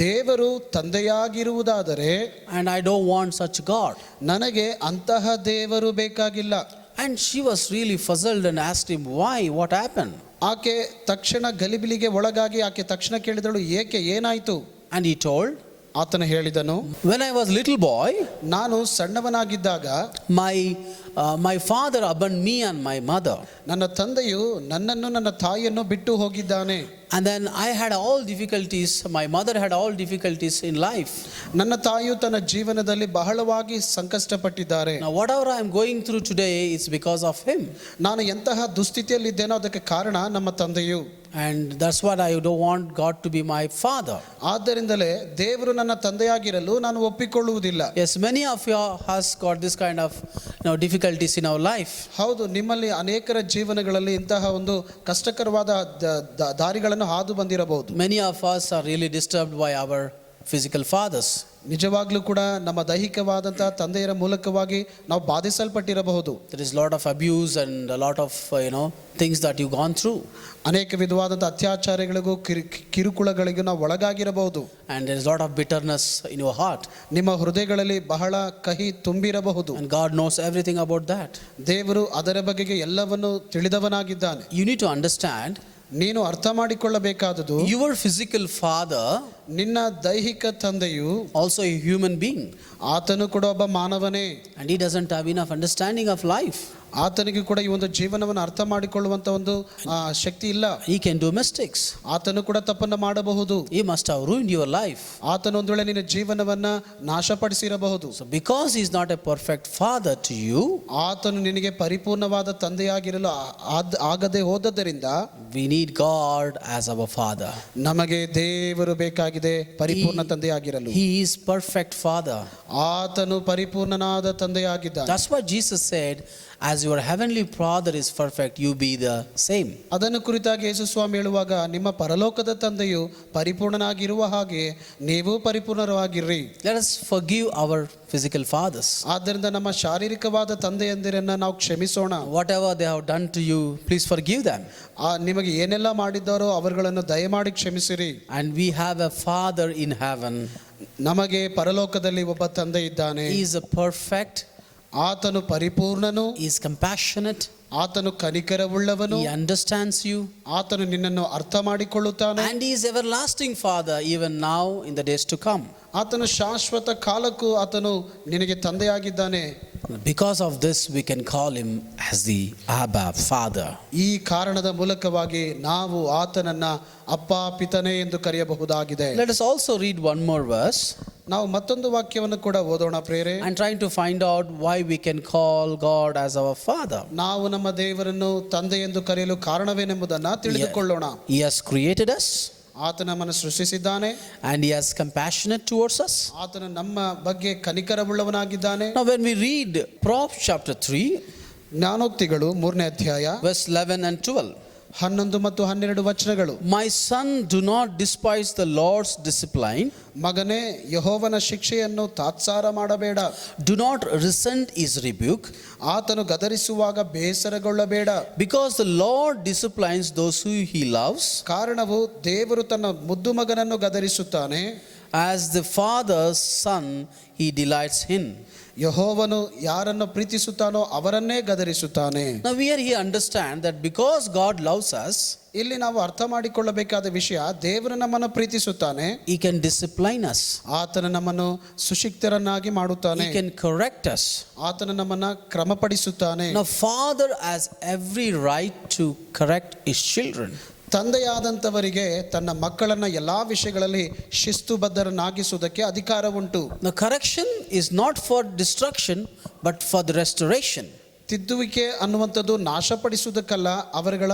D: ದೇವರು ತಂದೆಯಾಗಿರುವುದಾದರೆ,
C: and I don't want such God.
D: ನನಗೆ ಅಂತಹ ದೇವರು ಬೇಕಾಗಿಲ್ಲ.
C: And she was really puzzled and asked him, why? What happened?
D: ಆಕೆ ತಕ್ಷಣ ಗಲಿಬಿಲಿಗೆ ಒಳಗಾಗಿ ಆಕೆ ತಕ್ಷಣ ಕೇಳಿದಳು, ಏಕೆ, ಏನಾಯಿತು?
C: And he told,
D: ಆತನು ಹೇಳಿದನು,
C: when I was little boy,
D: ನಾನು ಸಣ್ಣವನಾಗಿದ್ದಾಗ
C: my father abandoned me and my mother.
D: ನನ್ನ ತಂದೆಯು ನನ್ನನ್ನು ನನ್ನ ತಾಯಿಯನ್ನು ಬಿಟ್ಟು ಹೋಗಿದ್ದಾನೆ.
C: And then I had all difficulties. My mother had all difficulties in life.
D: ನನ್ನ ತಾಯಿಯು ತನ್ನ ಜೀವನದಲ್ಲಿ ಬಹಳವಾಗಿ ಸಂಕಷ್ಟಪಟ್ಟಿದ್ದಾರೆ.
C: Now whatever I am going through today is because of him.
D: ನಾನು ಎಂತಹ ದುಸ್ಥಿತಿಯಲ್ಲಿದ್ದೇನೋ ಅದಕ್ಕೆ ಕಾರಣ ನಮ್ಮ ತಂದೆಯು.
C: And that's what I don't want God to be my father.
D: ಆದ್ದರಿಂದಲೇ ದೇವರು ನನ್ನ ತಂದೆಯಾಗಿರಲು ನಾನು ಒಪ್ಪಿಕೊಳ್ಳುವುದಿಲ್ಲ.
C: Yes, many of you has got this kind of difficulties in our life.
D: ಹೌದು, ನಿಮ್ಮಲ್ಲಿ ಅನೇಕರ ಜೀವನಗಳಲ್ಲಿ ಇಂತಹ ಒಂದು ಕಷ್ಟಕರವಾದ ದಾರಿಗಳನ್ನು ಹಾದು ಬಂದಿರಬಹುದು.
C: Many of us are really disturbed by our physical fathers.
D: ನಿಜವಾಗ್ಲೂ ಕೂಡ ನಮ್ಮ ದೈಹಿಕವಾದಂತಹ ತಂದೆಯರ ಮೂಲಕವಾಗಿ ನಾವು ಬಾಧಿಸಲ್ಪಟ್ಟಿರಬಹುದು.
C: There is a lot of abuse and a lot of things that you've gone through.
D: ಅನೇಕ ವಿಧವಾದಂಥ ಅತ್ಯಾಚಾರಗಳಿಗೂ ಕಿರುಕುಳಗಳಿಗೂ ನಾವು ಒಳಗಾಗಿರಬಹುದು.
C: And there is a lot of bitterness in your heart.
D: ನಿಮ್ಮ ಹೃದಯಗಳಲ್ಲಿ ಬಹಳ ಕಹಿ ತುಂಬಿರಬಹುದು.
C: And God knows everything about that.
D: ದೇವರು ಅದರ ಬಗೆಗೆ ಎಲ್ಲವನ್ನು ತಿಳಿದವನಾಗಿದ್ದಾನೆ.
C: You need to understand,
D: ನೀನು ಅರ್ಥ ಮಾಡಿಕೊಳ್ಳಬೇಕಾದುದು
C: your physical father
D: ನಿನ್ನ ದೈಹಿಕ ತಂದೆಯು
C: also a human being,
D: ಆತನು ಕೂಡ ಒಬ್ಬ ಮಾನವನೇ.
C: and he doesn't have enough understanding of life.
D: ಆತನಿಗೆ ಕೂಡ ಈ ಒಂದು ಜೀವನವನ್ನು ಅರ್ಥ ಮಾಡಿಕೊಳ್ಳುವಂತ ಒಂದು ಶಕ್ತಿ ಇಲ್ಲ.
C: He can do mistakes.
D: ಆತನು ಕೂಡ ತಪ್ಪನ್ನು ಮಾಡಬಹುದು.
C: He must have ruined your life.
D: ಆತನು ಒಂದು ವೇಳೆ ನಿನ್ನ ಜೀವನವನ್ನ ನಾಶಪಡಿಸಿರಬಹುದು.
C: So because he is not a perfect father to you,
D: ಆತನು ನಿನಗೆ ಪರಿಪೂರ್ಣವಾದ ತಂದೆಯಾಗಿರಲು ಆಗದೆ ಹೋದದ್ದರಿಂದ
C: we need God as our father.
D: ನಮಗೆ ದೇವರು ಬೇಕಾಗಿದೆ ಪರಿಪೂರ್ಣ ತಂದೆಯಾಗಿರಲು.
C: He is perfect father.
D: ಆತನು ಪರಿಪೂರ್ಣನಾದ ತಂದೆಯಾಗಿದ್ದಾನೆ.
C: That's what Jesus said, as your heavenly father is perfect, you be the same.
D: ಅದನ್ನು ಕುರಿತಾಗಿ ಯೇಸು ಸ್ವಾಮಿ ಹೇಳುವಾಗ ನಿಮ್ಮ ಪರಲೋಕದ ತಂದೆಯು ಪರಿಪೂರ್ಣನಾಗಿರುವ ಹಾಗೆ ನೀವು ಪರಿಪೂರ್ಣರಾಗಿರ್ರಿ.
C: Let us forgive our physical fathers.
D: ಆದ್ದರಿಂದ ನಮ್ಮ ಶಾರೀರಿಕವಾದ ತಂದೆಯಂದಿರನ್ನ ನಾವು ಕ್ಷಮಿಸೋಣ.
C: Whatever they have done to you, please forgive them.
D: ನಿಮಗೆ ಏನೆಲ್ಲ ಮಾಡಿದ್ದಾರೋ ಅವರುಗಳನ್ನು ದಯಮಾಡಿ ಕ್ಷಮಿಸಿರಿ.
C: And we have a father in heaven.
D: ನಮಗೆ ಪರಲೋಕದಲ್ಲಿ ಒಬ್ಬ ತಂದೆ ಇದ್ದಾನೆ.
C: He is a perfect.
D: ಆತನು ಪರಿಪೂರ್ಣನು.
C: He is compassionate.
D: ಆತನು ಕನಿಕರವುಳ್ಳವನು.
C: He understands you.
D: ಆತನು ನಿನ್ನನ್ನು ಅರ್ಥ ಮಾಡಿಕೊಳ್ಳುತ್ತಾನೆ.
C: And he is everlasting father even now in the days to come.
D: ಆತನು ಶಾಶ್ವತ ಕಾಲಕ್ಕೂ ಆತನು ನಿನಗೆ ತಂದೆಯಾಗಿದ್ದಾನೆ.
C: Because of this we can call him as the Abba Father.
D: ಈ ಕಾರಣದ ಮೂಲಕವಾಗಿ ನಾವು ಆತನನ್ನ ಅಪ್ಪ ಪಿತನೆ ಎಂದು ಕರೆಯಬಹುದಾಗಿದೆ.
C: Let us also read one more verse.
D: ನಾವು ಮತ್ತೊಂದು ವಾಕ್ಯವನ್ನು ಕೂಡ ಓದೋಣ ಪ್ರೇರೆ.
C: And trying to find out why we can call God as our father.
D: ನಾವು ನಮ್ಮ ದೇವರನ್ನು ತಂದೆ ಎಂದು ಕರೆಯಲು ಕಾರಣವೇನೆಂಬುದನ್ನು ತಿಳಿದುಕೊಳ್ಳೋಣ.
C: He has created us.
D: ಆತ ನಮ್ಮನ್ನು ಸೃಷ್ಟಿಸಿದ್ದಾನೆ.
C: And he has compassionate towards us.
D: ಆತನು ನಮ್ಮ ಬಗ್ಗೆ ಕನಿಕರವುಳ್ಳವನಾಗಿದ್ದಾನೆ.
C: Now when we read Proverbs chapter 3,
D: ಜ್ಞಾನೋಕ್ತಿಗಳು 3ನೇ ಅಧ್ಯಾಯ
C: verse 11 and 12.
D: 11 ಮತ್ತು 12 ವಚನಗಳು.
C: My son, do not despise the Lord's discipline.
D: ಮಗನೇ, ಯೆಹೋವನ ಶಿಕ್ಷೆಯನ್ನು ತಾತ್ಸಾರ ಮಾಡಬೇಡ.
C: Do not resent his rebuke.
D: ಆತನು ಗದರಿಸುವಾಗ ಬೇಸರಗೊಳ್ಳಬೇಡ.
C: Because the Lord disciplines those who he loves.
D: ಕಾರಣವು ದೇವರು ತನ್ನ ಮುದ್ದು ಮಗನನ್ನು ಗದರಿಸುತ್ತಾನೆ.
C: As the father's son he delights in.
D: ಯೆಹೋವನು ಯಾರನ್ನು ಪ್ರೀತಿಸುತ್ತಾನೋ ಅವರನ್ನೇ ಗದರಿಸುತ್ತಾನೆ.
C: Now here he understands that because God loves us,
D: ಇಲ್ಲಿ ನಾವು ಅರ್ಥ ಮಾಡಿಕೊಳ್ಳಬೇಕಾದ ವಿಷಯ, ದೇವರು ನಮ್ಮನ್ನು ಪ್ರೀತಿಸುತ್ತಾನೆ.
C: he can discipline us.
D: ಆತನು ನಮ್ಮನ್ನು ಸುಶಿಕ್ತರನ್ನಾಗಿ ಮಾಡುತ್ತಾನೆ.
C: He can correct us.
D: ಆತನು ನಮ್ಮನ್ನು ಕ್ರಮಪಡಿಸುತ್ತಾನೆ.
C: Now father has every right to correct his children.
D: ತಂದೆಯಾದಂಥವರಿಗೆ ತನ್ನ ಮಕ್ಕಳನ್ನ ಎಲ್ಲಾ ವಿಷಯಗಳಲ್ಲಿ ಶಿಸ್ತುಬದ್ಧರನ್ನಾಗಿಸುವುದಕ್ಕೆ ಅಧಿಕಾರ ಉಂಟು.
C: The correction is not for destruction but for the restoration.
D: ತಿದ್ದುವಿಕೆ ಅನ್ನುವಂಥದ್ದು ನಾಶಪಡಿಸುವುದಕ್ಕಲ್ಲ, ಅವರುಗಳ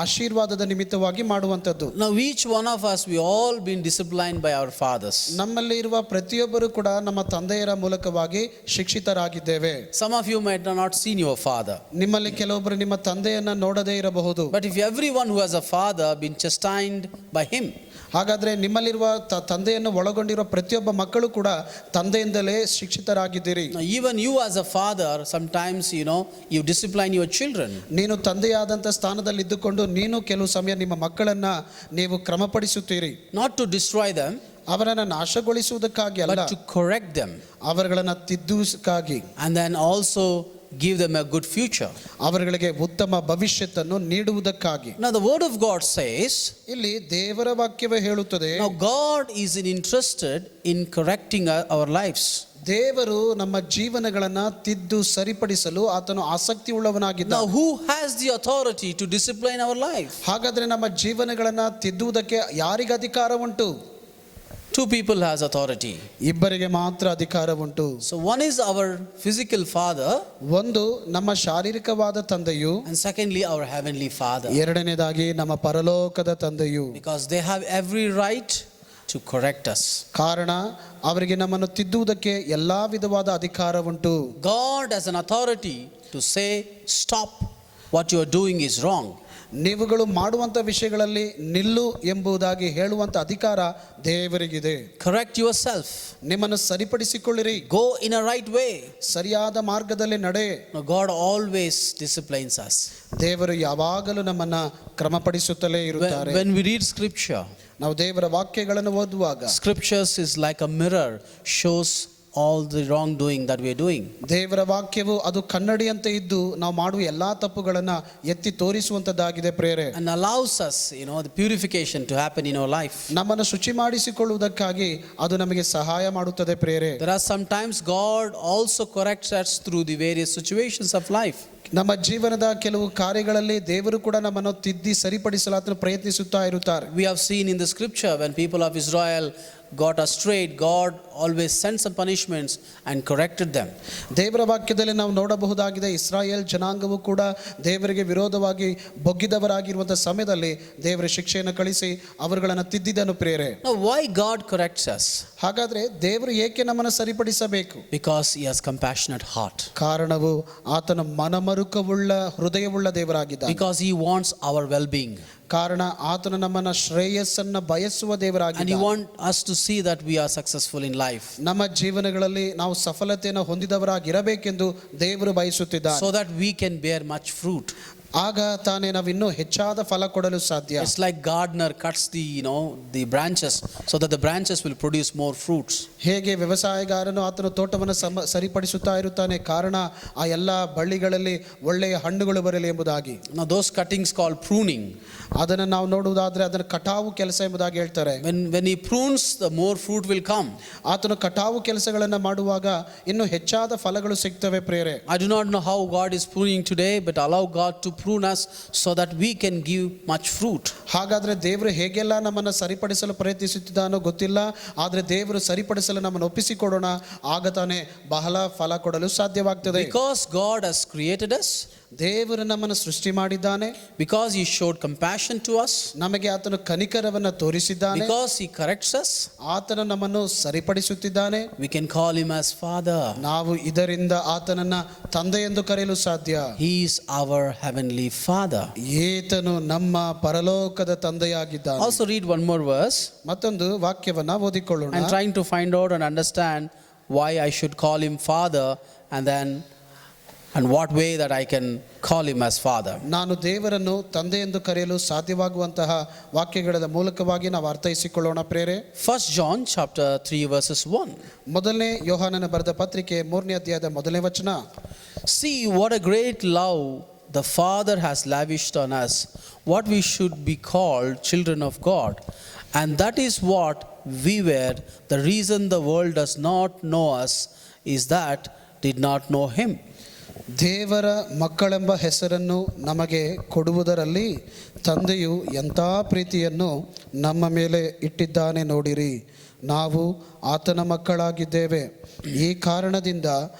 D: ಆಶೀರ್ವಾದದ ನಿಮಿತ್ತವಾಗಿ ಮಾಡುವಂಥದ್ದು.
C: Now each one of us, we all been disciplined by our fathers.
D: ನಮ್ಮಲ್ಲಿ ಇರುವ ಪ್ರತಿಯೊಬ್ಬರು ಕೂಡ ನಮ್ಮ ತಂದೆಯರ ಮೂಲಕವಾಗಿ ಶಿಕ್ಷಿತರಾಗಿದ್ದೇವೆ.
C: Some of you might not seen your father.
D: ನಿಮ್ಮಲ್ಲಿ ಕೆಲವೊಬ್ಬರು ನಿಮ್ಮ ತಂದೆಯನ್ನ ನೋಡದೇ ಇರಬಹುದು.
C: But if everyone who has a father been chastened by him.
D: ಹಾಗಾದ್ರೆ ನಿಮ್ಮಲ್ಲಿರುವ ತಂದೆಯನ್ನು ಒಳಗೊಂಡಿರುವ ಪ್ರತಿಯೊಬ್ಬ ಮಕ್ಕಳು ಕೂಡ ತಂದೆಯಿಂದಲೇ ಶಿಕ್ಷಿತರಾಗಿದ್ದೀರಿ.
C: Now even you as a father, sometimes you discipline your children.
D: ನೀನು ತಂದೆಯಾದಂಥ ಸ್ಥಾನದಲ್ಲಿ ಇದ್ದುಕೊಂಡು ನೀನು ಕೆಲವು ಸಮಯ ನಿಮ್ಮ ಮಕ್ಕಳನ್ನ ನೀವು ಕ್ರಮಪಡಿಸುತ್ತೀರಿ.
C: Not to destroy them,
D: ಅವರನ್ನ ನಾಶಗೊಳಿಸುವುದಕ್ಕಾಗಿ ಅಲ್ಲ,
C: but to correct them.
D: ಅವರುಗಳನ್ನ ತಿದ್ದುವುದಕ್ಕಾಗಿ.
C: And then also give them a good future.
D: ಅವರುಗಳಿಗೆ ಉತ್ತಮ ಭವಿಷ್ಯವನ್ನು ನೀಡುವುದಕ್ಕಾಗಿ.
C: Now the word of God says,
D: ಇಲ್ಲಿ ದೇವರ ವಾಕ್ಯವೇ ಹೇಳುತ್ತದೆ,
C: now God is interested in correcting our lives.
D: ದೇವರು ನಮ್ಮ ಜೀವನಗಳನ್ನ ತಿದ್ದು ಸರಿಪಡಿಸಲು ಆತನು ಆಸಕ್ತಿ ಉಳ್ಳವನಾಗಿದ್ದಾನೆ.
C: Now who has the authority to discipline our life?
D: ಹಾಗಾದ್ರೆ ನಮ್ಮ ಜೀವನಗಳನ್ನ ತಿದ್ದುವುದಕ್ಕೆ ಯಾರಿಗೆ ಅಧಿಕಾರ ಉಂಟು?
C: Two people has authority.
D: ಇಬ್ಬರಿಗೆ ಮಾತ್ರ ಅಧಿಕಾರ ಉಂಟು.
C: So one is our physical father,
D: ಒಂದು ನಮ್ಮ ಶಾರೀರಿಕವಾದ ತಂದೆಯು,
C: and secondly our heavenly father.
D: ಎರಡನೇದಾಗಿ ನಮ್ಮ ಪರಲೋಕದ ತಂದೆಯು.
C: Because they have every right to correct us.
D: ಕಾರಣ ಅವರಿಗೆ ನಮ್ಮನ್ನು ತಿದ್ದುವುದಕ್ಕೆ ಎಲ್ಲಾ ವಿಧವಾದ ಅಧಿಕಾರ ಉಂಟು.
C: God has an authority to say, stop, what you are doing is wrong.
D: ನೀವುಗಳು ಮಾಡುವಂತ ವಿಷಯಗಳಲ್ಲಿ ನಿಲ್ಲು ಎಂಬುದಾಗಿ ಹೇಳುವಂತ ಅಧಿಕಾರ ದೇವರಿಗಿದೆ.
C: Correct yourself.
D: ನಿಮ್ಮನ್ನು ಸರಿಪಡಿಸಿಕೊಳ್ಳಿರಿ.
C: Go in a right way.
D: ಸರಿಯಾದ ಮಾರ್ಗದಲ್ಲಿ ನಡೆ.
C: Now God always disciplines us.
D: ದೇವರು ಯಾವಾಗಲೂ ನಮ್ಮನ್ನ ಕ್ರಮಪಡಿಸುತ್ತಲೇ ಇರುತ್ತಾರೆ.
C: When we read scripture,
D: ನಾವು ದೇವರ ವಾಕ್ಯಗಳನ್ನು ಓದುವಾಗ,
C: scriptures is like a mirror, shows all the wrongdoing that we are doing.
D: ದೇವರ ವಾಕ್ಯವು ಅದು ಕನ್ನಡಿಯಂತೆ ಇದ್ದು ನಾವು ಮಾಡುವ ಎಲ್ಲಾ ತಪ್ಪುಗಳನ್ನ ಎತ್ತಿ ತೋರಿಸುವಂತದ್ದಾಗಿದೆ ಪ್ರೇರೆ.
C: And allows us, the purification to happen in our life.
D: ನಮ್ಮನ್ನು ಶುಚಿ ಮಾಡಿಸಿಕೊಳ್ಳುವುದಕ್ಕಾಗಿ ಅದು ನಮಗೆ ಸಹಾಯ ಮಾಡುತ್ತದೆ ಪ್ರೇರೆ.
C: There are sometimes God also corrects us through the various situations of life.
D: ನಮ್ಮ ಜೀವನದ ಕೆಲವು ಕಾರ್ಯಗಳಲ್ಲಿ ದೇವರು ಕೂಡ ನಮ್ಮನ್ನು ತಿದ್ದಿ ಸರಿಪಡಿಸಲು ಆತನು ಪ್ರಯತ್ನಿಸುತ್ತಾ ಇರುತ್ತಾರೆ.
C: We have seen in the scripture when people of Israel got astray, God always sent some punishments and corrected them.
D: ದೇವರ ವಾಕ್ಯದಲ್ಲಿ ನಾವು ನೋಡಬಹುದಾಗಿದೆ, ಇಸ್ರಾಯೇಲ್ ಜನಾಂಗವು ಕೂಡ ದೇವರಿಗೆ ವಿರೋಧವಾಗಿ ಬೊಗ್ಗಿದವರಾಗಿರುವಂತಹ ಸಮಯದಲ್ಲಿ ದೇವರ ಶಿಕ್ಷೆಯನ್ನು ಕಳಿಸಿ ಅವರುಗಳನ್ನು ತಿದ್ದಿದನು ಪ್ರೇರೆ.
C: Now why God corrects us?
D: ಹಾಗಾದ್ರೆ ದೇವರು ಏಕೆ ನಮ್ಮನ್ನು ಸರಿಪಡಿಸಬೇಕು?
C: Because he has compassionate heart.
D: ಕಾರಣವು ಆತನ ಮನಮರುಕವುಳ್ಳ ಹೃದಯವುಳ್ಳ ದೇವರಾಗಿದ್ದಾನೆ.
C: Because he wants our well-being.
D: ಕಾರಣ ಆತನು ನಮ್ಮನ್ನ ಶ್ರೇಯಸ್ಸನ್ನ ಬಯಸುವ ದೇವರಾಗಿದ್ದಾನೆ.
C: And he wants us to see that we are successful in life.
D: ನಮ್ಮ ಜೀವನಗಳಲ್ಲಿ ನಾವು ಸಫಲತೆಯನ್ನು ಹೊಂದಿದವರಾಗಿರಬೇಕೆಂದು ದೇವರು ಬಯಸುತ್ತಿದ್ದಾನೆ.
C: So that we can bear much fruit.
D: ಆಗ ತಾನೇ ನಾವು ಇನ್ನೂ ಹೆಚ್ಚಾದ ಫಲ ಕೊಡಲು ಸಾಧ್ಯ.
C: It's like gardener cuts the branches so that the branches will produce more fruits.
D: ಹೇಗೆ ವ್ಯವಸಾಯಗಾರನು ಆತನ ತೋಟವನ್ನು ಸರಿಪಡಿಸುತ್ತಾ ಇರುತ್ತಾನೆ, ಕಾರಣ ಆ ಎಲ್ಲ ಬಳ್ಳಿಗಳಲ್ಲಿ ಒಳ್ಳೆಯ ಹಣ್ಣುಗಳು ಬರಲಿ ಎಂಬುದಾಗಿ.
C: Now those cuttings called pruning.
D: ಅದನ್ನು ನಾವು ನೋಡುವುದಾದ್ರೆ ಅದನ್ನು ಕಟಾವು ಕೆಲಸ ಎಂಬುದಾಗಿ ಹೇಳ್ತಾರೆ.
C: When he prunes, the more fruit will come.
D: ಆತನು ಕಟಾವು ಕೆಲಸಗಳನ್ನು ಮಾಡುವಾಗ ಇನ್ನೂ ಹೆಚ್ಚಾದ ಫಲಗಳು ಸಿಗ್ತವೆ ಪ್ರೇರೆ.
C: I do not know how God is pruning today, but allow God to prune us so that we can give much fruit.
D: ಹಾಗಾದ್ರೆ ದೇವರು ಹೇಗೆಲ್ಲ ನಮ್ಮನ್ನು ಸರಿಪಡಿಸಲು ಪ್ರಯತ್ನಿಸುತ್ತಿದ್ದಾನೋ ಗೊತ್ತಿಲ್ಲ, ಆದರೆ ದೇವರು ಸರಿಪಡಿಸಲು ನಮ್ಮನ್ನು ಒಪ್ಪಿಸಿಕೊಡೋಣ, ಆಗ ತಾನೇ ಬಹಳ ಫಲ ಕೊಡಲು ಸಾಧ್ಯವಾಗ್ತದೆ.
C: Because God has created us,
D: ದೇವರು ನಮ್ಮನ್ನು ಸೃಷ್ಟಿ ಮಾಡಿದ್ದಾನೆ,
C: because he showed compassion to us,
D: ನಮಗೆ ಆತನು ಕನಿಕರವನ್ನು ತೋರಿಸಿದ್ದಾನೆ,
C: because he corrects us,
D: ಆತನು ನಮ್ಮನ್ನು ಸರಿಪಡಿಸುತ್ತಿದ್ದಾನೆ,
C: we can call him as Father.
D: ನಾವು ಇದರಿಂದ ಆತನನ್ನ ತಂದೆ ಎಂದು ಕರೆಯಲು ಸಾಧ್ಯ.
C: He is our heavenly Father.
D: ಈತನು ನಮ್ಮ ಪರಲೋಕದ ತಂದೆಯಾಗಿದ್ದಾನೆ.
C: Also read one more verse.
D: ಮತ್ತೊಂದು ವಾಕ್ಯವನ್ನ ಓದಿಕೊಳ್ಳೋಣ.
C: I'm trying to find out and understand why I should call him Father, and what way that I can call him as Father.
D: ನಾನು ದೇವರನ್ನು ತಂದೆ ಎಂದು ಕರೆಯಲು ಸಾಧ್ಯವಾಗುವಂತಹ ವಾಕ್ಯಗಳ ಮೂಲಕವಾಗಿ ನಾವು ಅರ್ಥೈಸಿಕೊಳ್ಳೋಣ ಪ್ರೇರೆ.
C: 1 John chapter 3 verses 1.
D: ಮೊದಲನೇ ಯೋಹಾನನ ಬರೆದ ಪತ್ರಿಕೆ 3ನೇ ಅಧ್ಯಾಯದ ಮೊದಲನೇ ವಚನ.
C: See what a great love the Father has lavished on us, what we should be called children of God, and that is what we were. The reason the world does not know us is that did not know him.
D: ದೇವರ ಮಕ್ಕಳೆಂಬ ಹೆಸರನ್ನು ನಮಗೆ ಕೊಡುವುದರಲ್ಲಿ ತಂದೆಯು ಎಂಥ ಪ್ರೀತಿಯನ್ನು ನಮ್ಮ ಮೇಲೆ ಇಟ್ಟಿದ್ದಾನೆ ನೋಡಿರಿ. ನಾವು ಆತನ ಮಕ್ಕಳಾಗಿದ್ದೇವೆ. ಈ ಕಾರಣದಿಂದ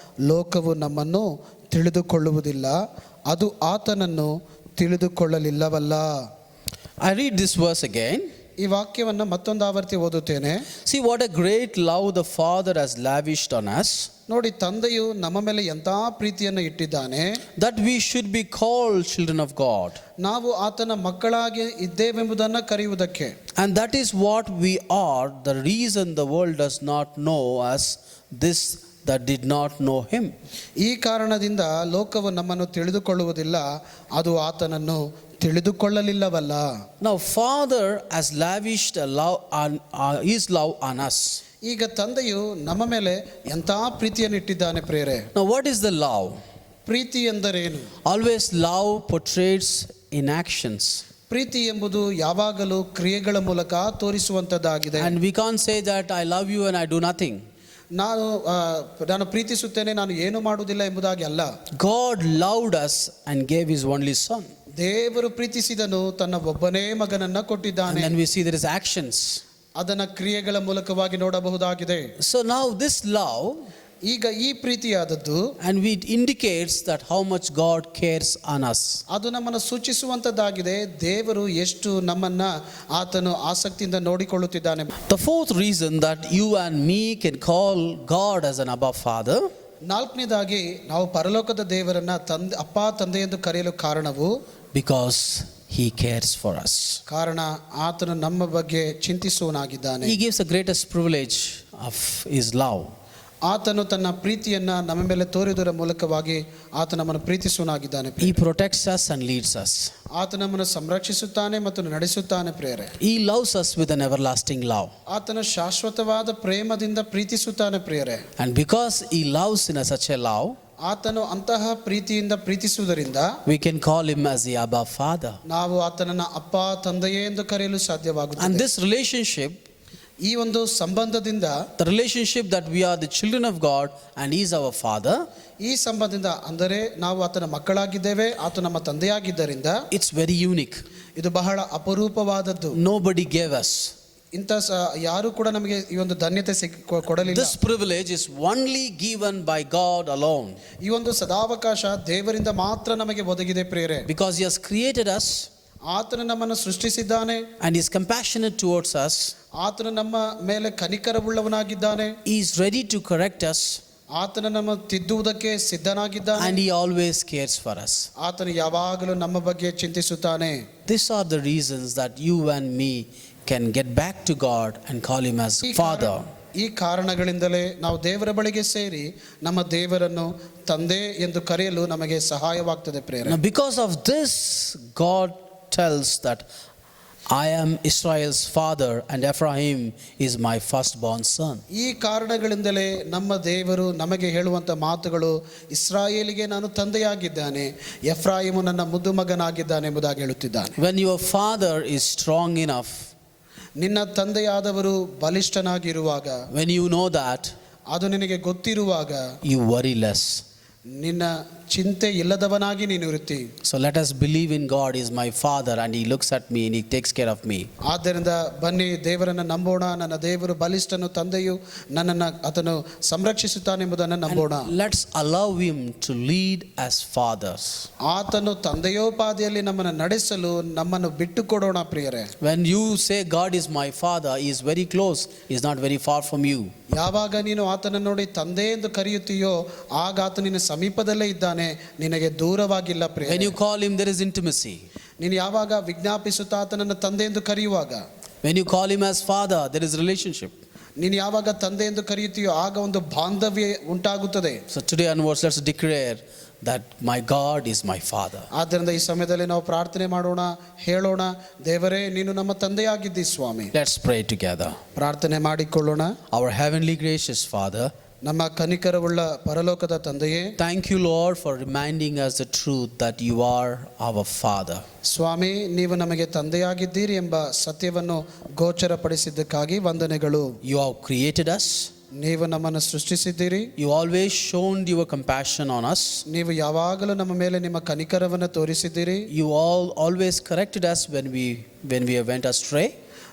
D: ಲೋಕವು ನಮ್ಮನ್ನು ತಿಳಿದುಕೊಳ್ಳುವುದಿಲ್ಲ, ಅದು ಆತನನ್ನು ತಿಳಿದುಕೊಳ್ಳಲಿಲ್ಲವಲ್ಲ.
C: I read this verse again.
D: ಈ ವಾಕ್ಯವನ್ನು ಮತ್ತೊಂದು ಆವರ್ತಿ ಓದುತ್ತೇನೆ.
C: See what a great love the Father has lavished on us,
D: ನೋಡಿ, ತಂದೆಯು ನಮ್ಮ ಮೇಲೆ ಎಂಥ ಪ್ರೀತಿಯನ್ನು ಇಟ್ಟಿದ್ದಾನೆ,
C: that we should be called children of God.
D: ನಾವು ಆತನ ಮಕ್ಕಳಾಗಿ ಇದ್ದೇವೆಂಬುದನ್ನು ಕರೆಯುವುದಕ್ಕೆ.
C: And that is what we are. The reason the world does not know us, this that did not know him.
D: ಈ ಕಾರಣದಿಂದ ಲೋಕವು ನಮ್ಮನ್ನು ತಿಳಿದುಕೊಳ್ಳುವುದಿಲ್ಲ, ಅದು ಆತನನ್ನು ತಿಳಿದುಕೊಳ್ಳಲಿಲ್ಲವಲ್ಲ.
C: Now Father has lavished a love on his love on us.
D: ಈಗ ತಂದೆಯು ನಮ್ಮ ಮೇಲೆ ಎಂಥ ಪ್ರೀತಿಯನ್ನು ಇಟ್ಟಿದ್ದಾನೆ ಪ್ರೇರೆ.
C: Now what is the love?
D: ಪ್ರೀತಿ ಎಂದರೇನು?
C: Always love portrays in actions.
D: ಪ್ರೀತಿ ಎಂಬುದು ಯಾವಾಗಲೂ ಕ್ರಿಯೆಗಳ ಮೂಲಕ ತೋರಿಸುವಂತದ್ದಾಗಿದೆ.
C: And we can't say that I love you and I do nothing.
D: ನಾನು ಪ್ರೀತಿಸುತ್ತೇನೆ, ನಾನು ಏನು ಮಾಡುವುದಿಲ್ಲ ಎಂಬುದಾಗಿ ಅಲ್ಲ.
C: God loved us and gave his only son.
D: ದೇವರು ಪ್ರೀತಿಸಿದನು, ತನ್ನ ಒಬ್ಬನೇ ಮಗನನ್ನ ಕೊಟ್ಟಿದ್ದಾನೆ.
C: And then we see there is actions.
D: ಅದನ್ನ ಕ್ರಿಯೆಗಳ ಮೂಲಕವಾಗಿ ನೋಡಬಹುದಾಗಿದೆ.
C: So now this love,
D: ಈಗ ಈ ಪ್ರೀತಿಯಾದದ್ದು,
C: and it indicates that how much God cares on us.
D: ಅದು ನಮ್ಮನ್ನು ಸೂಚಿಸುವಂತದ್ದಾಗಿದೆ, ದೇವರು ಎಷ್ಟು ನಮ್ಮನ್ನ ಆತನು ಆಸಕ್ತಿಯಿಂದ ನೋಡಿಕೊಳ್ಳುತ್ತಿದ್ದಾನೆ.
C: The fourth reason that you and me can call God as an Abba Father,
D: ನಾಲ್ಕನೇದಾಗಿ ನಾವು ಪರಲೋಕದ ದೇವರನ್ನ ಅಪ್ಪ ತಂದೆ ಎಂದು ಕರೆಯಲು ಕಾರಣವು,
C: because he cares for us.
D: ಕಾರಣ ಆತನು ನಮ್ಮ ಬಗ್ಗೆ ಚಿಂತಿಸುವನಾಗಿದ್ದಾನೆ.
C: He gives the greatest privilege of his love.
D: ಆತನು ತನ್ನ ಪ್ರೀತಿಯನ್ನ ನಮ್ಮ ಮೇಲೆ ತೋರಿದುದರ ಮೂಲಕವಾಗಿ ಆತ ನಮ್ಮನ್ನು ಪ್ರೀತಿಸುವನಾಗಿದ್ದಾನೆ.
C: He protects us and leads us.
D: ಆತ ನಮ್ಮನ್ನು ಸಂರಕ್ಷಿಸುತ್ತಾನೆ ಮತ್ತು ನಡೆಸುತ್ತಾನೆ ಪ್ರಿಯರೇ.
C: He loves us with an everlasting love.
D: ಆತನು ಶಾಶ್ವತವಾದ ಪ್ರೇಮದಿಂದ ಪ್ರೀತಿಸುತ್ತಾನೆ ಪ್ರಿಯರೇ.
C: And because He loves in such a love,
D: ಆತನು ಅಂತಹ ಪ್ರೀತಿಯಿಂದ ಪ್ರೀತಿಸುವುದರಿಂದ
C: we can call Him as the Abba Father.
D: ನಾವು ಆತನನ್ನ ಅಪ್ಪ ತಂದೆಯೇ ಎಂದು ಕರೆಯಲು ಸಾಧ್ಯವಾಗುತ್ತದೆ.
C: And this relationship,
D: ಈ ಒಂದು ಸಂಬಂಧದಿಂದ,
C: the relationship that we are the children of God and He is our Father,
D: ಈ ಸಂಬಂಧದಿಂದ ಅಂದರೆ ನಾವು ಆತನ ಮಕ್ಕಳಾಗಿದ್ದೇವೆ, ಆತ ನಮ್ಮ ತಂದೆಯಾಗಿದ್ದರಿಂದ
C: it's very unique.
D: ಇದು ಬಹಳ ಅಪರೂಪವಾದದ್ದು.
C: Nobody gave us.
D: ಇಂಥ ಯಾರು ಕೂಡ ನಮಗೆ ಈ ಒಂದು ಧನ್ಯತೆ ಕೊಡಲಿಲ್ಲ.
C: This privilege is only given by God alone.
D: ಈ ಒಂದು ಸದಾವಕಾಶ ದೇವರಿಂದ ಮಾತ್ರ ನಮಗೆ ಒದಗಿದೆ ಪ್ರಿಯರೇ.
C: Because He has created us
D: ಆತನು ನಮ್ಮನ್ನು ಸೃಷ್ಟಿಸಿದ್ದಾನೆ
C: and He is compassionate towards us.
D: ಆತನು ನಮ್ಮ ಮೇಲೆ ಕನಿಕರವುಳ್ಳವನಾಗಿದ್ದಾನೆ.
C: He is ready to correct us
D: ಆತನು ನಮ್ಮ ತಿದ್ದುವುದಕ್ಕೆ ಸಿದ್ಧನಾಗಿದ್ದಾನೆ.
C: and He always cares for us.
D: ಆತನು ಯಾವಾಗಲೂ ನಮ್ಮ ಬಗ್ಗೆ ಚಿಂತಿಸುತ್ತಾನೆ.
C: These are the reasons that you and me can get back to God and call Him as Father.
D: ಈ ಕಾರಣಗಳಿಂದಲೇ ನಾವು ದೇವರ ಬಳಿಗೆ ಸೇರಿ ನಮ್ಮ ದೇವರನ್ನು ತಂದೆ ಎಂದು ಕರೆಯಲು ನಮಗೆ ಸಹಾಯವಾಗ್ತದೆ ಪ್ರೇರಣೆ.
C: Now because of this, God tells that I am Israel's father and Ephraim is my firstborn son.
D: ಈ ಕಾರಣಗಳಿಂದಲೇ ನಮ್ಮ ದೇವರು ನಮಗೆ ಹೇಳುವಂತ ಮಾತುಗಳು, ಇಸ್ರಾಯೇಲಿಗೆ ನಾನು ತಂದೆಯಾಗಿದ್ದಾನೆ, ಎಫ್ರಾಯಿಮು ನನ್ನ ಮುದ್ದು ಮಗನಾಗಿದ್ದಾನೆ ಎಂಬುದಾಗಿ ಹೇಳುತ್ತಿದ್ದಾನೆ.
C: When your father is strong enough,
D: ನಿನ್ನ ತಂದೆಯಾದವರು ಬಲಿಷ್ಠನಾಗಿರುವಾಗ,
C: when you know that,
D: ಅದು ನಿನಗೆ ಗೊತ್ತಿರುವಾಗ
C: you worry less.
D: ನಿನ್ನ ಚಿಂತೆ ಇಲ್ಲದವನಾಗಿ ನೀನು ಇರುತ್ತಿ.
C: So let us believe in God is my father and He looks at me and He takes care of me.
D: ಆದ್ದರಿಂದ ಬನ್ನಿ ದೇವರನ್ನು ನಂಬೋಣ. ನನ್ನ ದೇವರು ಬಲಿಷ್ಠನು, ತಂದೆಯು, ನನ್ನನ್ನು ಆತನು ಸಂರಕ್ಷಿಸುತ್ತಾನೆ ಎಂಬುದನ್ನು ನಂಬೋಣ.
C: Let's allow Him to lead as fathers.
D: ಆತನು ತಂದೆಯೋಪಾದಿಯಲ್ಲಿ ನಮ್ಮನ್ನು ನಡೆಸಲು ನಮ್ಮನ್ನು ಬಿಟ್ಟು ಕೊಡೋಣ ಪ್ರಿಯರೇ.
C: When you say God is my father, He is very close, He is not very far from you.
D: ಯಾವಾಗ ನೀನು ಆತನನ್ನು ನೋಡಿ ತಂದೆ ಎಂದು ಕರೆಯುತ್ತೀಯೋ ಆಗ ಆತ ನಿನ್ನ ಸಮೀಪದಲ್ಲೇ ಇದ್ದಾನೆ, ನಿನಗೆ ದೂರವಾಗಿಲ್ಲ ಪ್ರಿಯ.
C: When you call Him, there is intimacy.
D: ನೀನು ಯಾವಾಗ ವಿಜ್ಞಾಪಿಸುತ್ತಾ ಆತನನ್ನು ತಂದೆ ಎಂದು ಕರೆಯುವಾಗ,
C: When you call Him as father, there is relationship.
D: ನೀನು ಯಾವಾಗ ತಂದೆ ಎಂದು ಕರೆಯುತ್ತೀಯೋ ಆಗ ಒಂದು ಬಾಂಧವ್ಯ ಉಂಟಾಗುತ್ತದೆ.
C: So today onwards, let's declare that my God is my father.
D: ಆದ್ದರಿಂದ ಈ ಸಮಯದಲ್ಲಿ ನಾವು ಪ್ರಾರ್ಥನೆ ಮಾಡೋಣ, ಹೇಳೋಣ, ದೇವರೇ ನೀನು ನಮ್ಮ ತಂದೆಯಾಗಿದ್ದಿ ಸ್ವಾಮಿ.
C: Let's pray together.
D: ಪ್ರಾರ್ಥನೆ ಮಾಡಿಕೊಳ್ಳೋಣ.
C: Our heavenly gracious Father,
D: ನಮ್ಮ ಕನಿಕರವುಳ್ಳ ಪರಲೋಕದ ತಂದೆಯೇ,
C: thank you, Lord, for reminding us the truth that you are our Father.
D: ಸ್ವಾಮಿ ನೀವು ನಮಗೆ ತಂದೆಯಾಗಿದ್ದೀರಿ ಎಂಬ ಸತ್ಯವನ್ನು ಗೋಚರಪಡಿಸಿದ್ದಕ್ಕಾಗಿ ವಂದನೆಗಳು.
C: You have created us.
D: ನೀವು ನಮ್ಮನ್ನು ಸೃಷ್ಟಿಸಿದ್ದೀರಿ.
C: You always shown your compassion on us.
D: ನೀವು ಯಾವಾಗಲೂ ನಮ್ಮ ಮೇಲೆ ನಿಮ್ಮ ಕನಿಕರವನ್ನು ತೋರಿಸಿದ್ದೀರಿ.
C: You always corrected us when we went astray.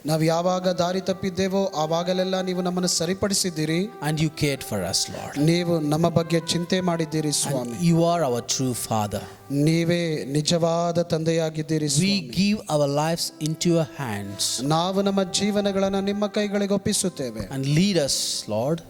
D: ನಾವು ಯಾವಾಗ ದಾರಿ ತಪ್ಪಿದ್ದೇವೋ ಆವಾಗಲೆಲ್ಲ ನೀವು ನಮ್ಮನ್ನು ಸರಿಪಡಿಸಿದ್ದೀರಿ.
C: And you cared for us, Lord.
D: ನೀವು ನಮ್ಮ ಬಗ್ಗೆ ಚಿಂತೆ ಮಾಡಿದ್ದೀರಿ ಸ್ವಾಮಿ.
C: And you are our true Father.
D: ನೀವೇ ನಿಜವಾದ ತಂದೆಯಾಗಿದ್ದೀರಿ.
C: We give our lives into your hands.
D: ನಾವು ನಮ್ಮ ಜೀವನಗಳನ್ನು ನಿಮ್ಮ ಕೈಗಳಿಗೆ ಒಪ್ಪಿಸುತ್ತೇವೆ.
C: And lead us, Lord.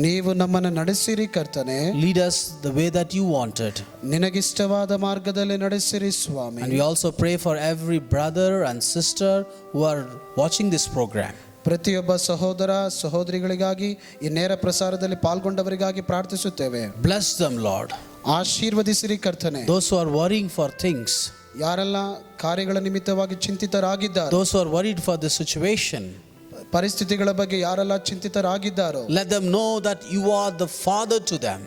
D: ನೀವು ನಮ್ಮನ್ನು ನಡೆಸಿರಿ ಕರ್ತನೆ.
C: Lead us the way that you wanted.
D: ನಿನಗಿಷ್ಟವಾದ ಮಾರ್ಗದಲ್ಲಿ ನಡೆಸಿರಿ ಸ್ವಾಮಿ.
C: And we also pray for every brother and sister who are watching this program.
D: ಪ್ರತಿಯೊಬ್ಬ ಸಹೋದರ ಸಹೋದರಿಗಳಿಗಾಗಿ ಈ ನೇರ ಪ್ರಸಾರದಲ್ಲಿ ಪಾಲ್ಗೊಂಡವರಿಗಾಗಿ ಪ್ರಾರ್ಥಿಸುತ್ತೇವೆ.
C: Bless them, Lord.
D: ಆಶೀರ್ವದಿಸಿರಿ ಕರ್ತನೆ.
C: Those who are worrying for things,
D: ಯಾರೆಲ್ಲ ಕಾರ್ಯಗಳ ನಿಮಿತ್ತವಾಗಿ ಚಿಂತಿತರಾಗಿದ್ದಾರೆ,
C: those who are worried for the situation,
D: ಪರಿಸ್ಥಿತಿಗಳ ಬಗ್ಗೆ ಯಾರೆಲ್ಲ ಚಿಂತಿತರಾಗಿದ್ದಾರೋ,
C: let them know that you are the Father to them.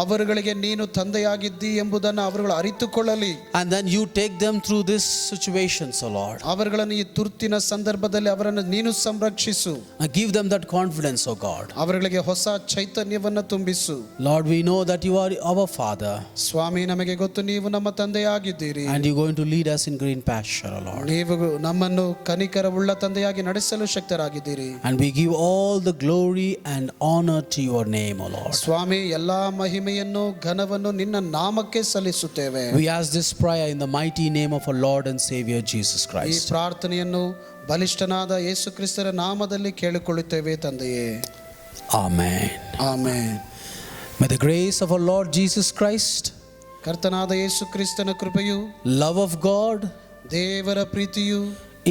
D: ಅವರುಗಳಿಗೆ ನೀನು ತಂದೆಯಾಗಿದ್ದಿ ಎಂಬುದನ್ನು ಅವರುಗಳು ಅರಿತುಕೊಳ್ಳಲಿ.
C: And then you take them through this situation, so Lord.
D: ಅವರುಗಳನ್ನು ಈ ತುರ್ತಿನ ಸಂದರ್ಭದಲ್ಲಿ ಅವರನ್ನು ನೀನು ಸಂರಕ್ಷಿಸು.
C: And give them that confidence, oh God.
D: ಅವರುಗಳಿಗೆ ಹೊಸ ಚೈತನ್ಯವನ್ನು ತುಂಬಿಸು.
C: Lord, we know that you are our Father.
D: ಸ್ವಾಮಿ ನಮಗೆ ಗೊತ್ತು ನೀವು ನಮ್ಮ ತಂದೆಯಾಗಿದ್ದೀರಿ.
C: And you're going to lead us in green pasture, oh Lord.
D: ನೀವು ನಮ್ಮನ್ನು ಕನಿಕರವುಳ್ಳ ತಂದೆಯಾಗಿ ನಡೆಸಲು ಶಕ್ತರಾಗಿದ್ದೀರಿ.
C: And we give all the glory and honor to your name, oh Lord.
D: ಸ್ವಾಮಿ ಎಲ್ಲಾ ಮಹಿಮೆಯನ್ನು ಘನವನ್ನು ನಿನ್ನ ನಾಮಕ್ಕೆ ಸಲ್ಲಿಸುತ್ತೇವೆ.
C: We ask this prayer in the mighty name of our Lord and Savior Jesus
D: ಈ
C: Christ.
D: ಪ್ರಾರ್ಥನೆಯನ್ನು ಬಲಿಷ್ಠನಾದ ಯೇಸು ಕ್ರಿಸ್ತರ ನಾಮದಲ್ಲಿ ಕೇಳಿಕೊಳ್ಳುತ್ತೇವೆ ತಂದೆಯೇ.
C: Amen.
D: Amen.
C: May the grace of our Lord Jesus Christ,
D: ಕರ್ತನಾದ ಯೇಸು ಕ್ರಿಸ್ತನ ಕೃಪೆಯು,
C: love of God,
D: ದೇವರ ಪ್ರೀತಿಯು,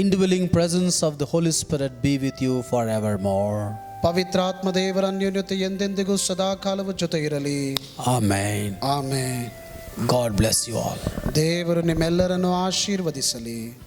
C: indwelling presence of the Holy Spirit be with you forevermore.
D: ಪವಿತ್ರಾತ್ಮ ದೇವರ ಅನ್ಯೋನ್ಯತೆ ಎಂದೆಂದಿಗೂ ಸದಾ ಕಾಲವು ಜೊತೆ ಇರಲಿ.
C: Amen.
D: Amen.
C: God bless you all.
D: ದೇವರು ನಿಮ್ಮೆಲ್ಲರನ್ನು ಆಶೀರ್ವದಿಸಲಿ.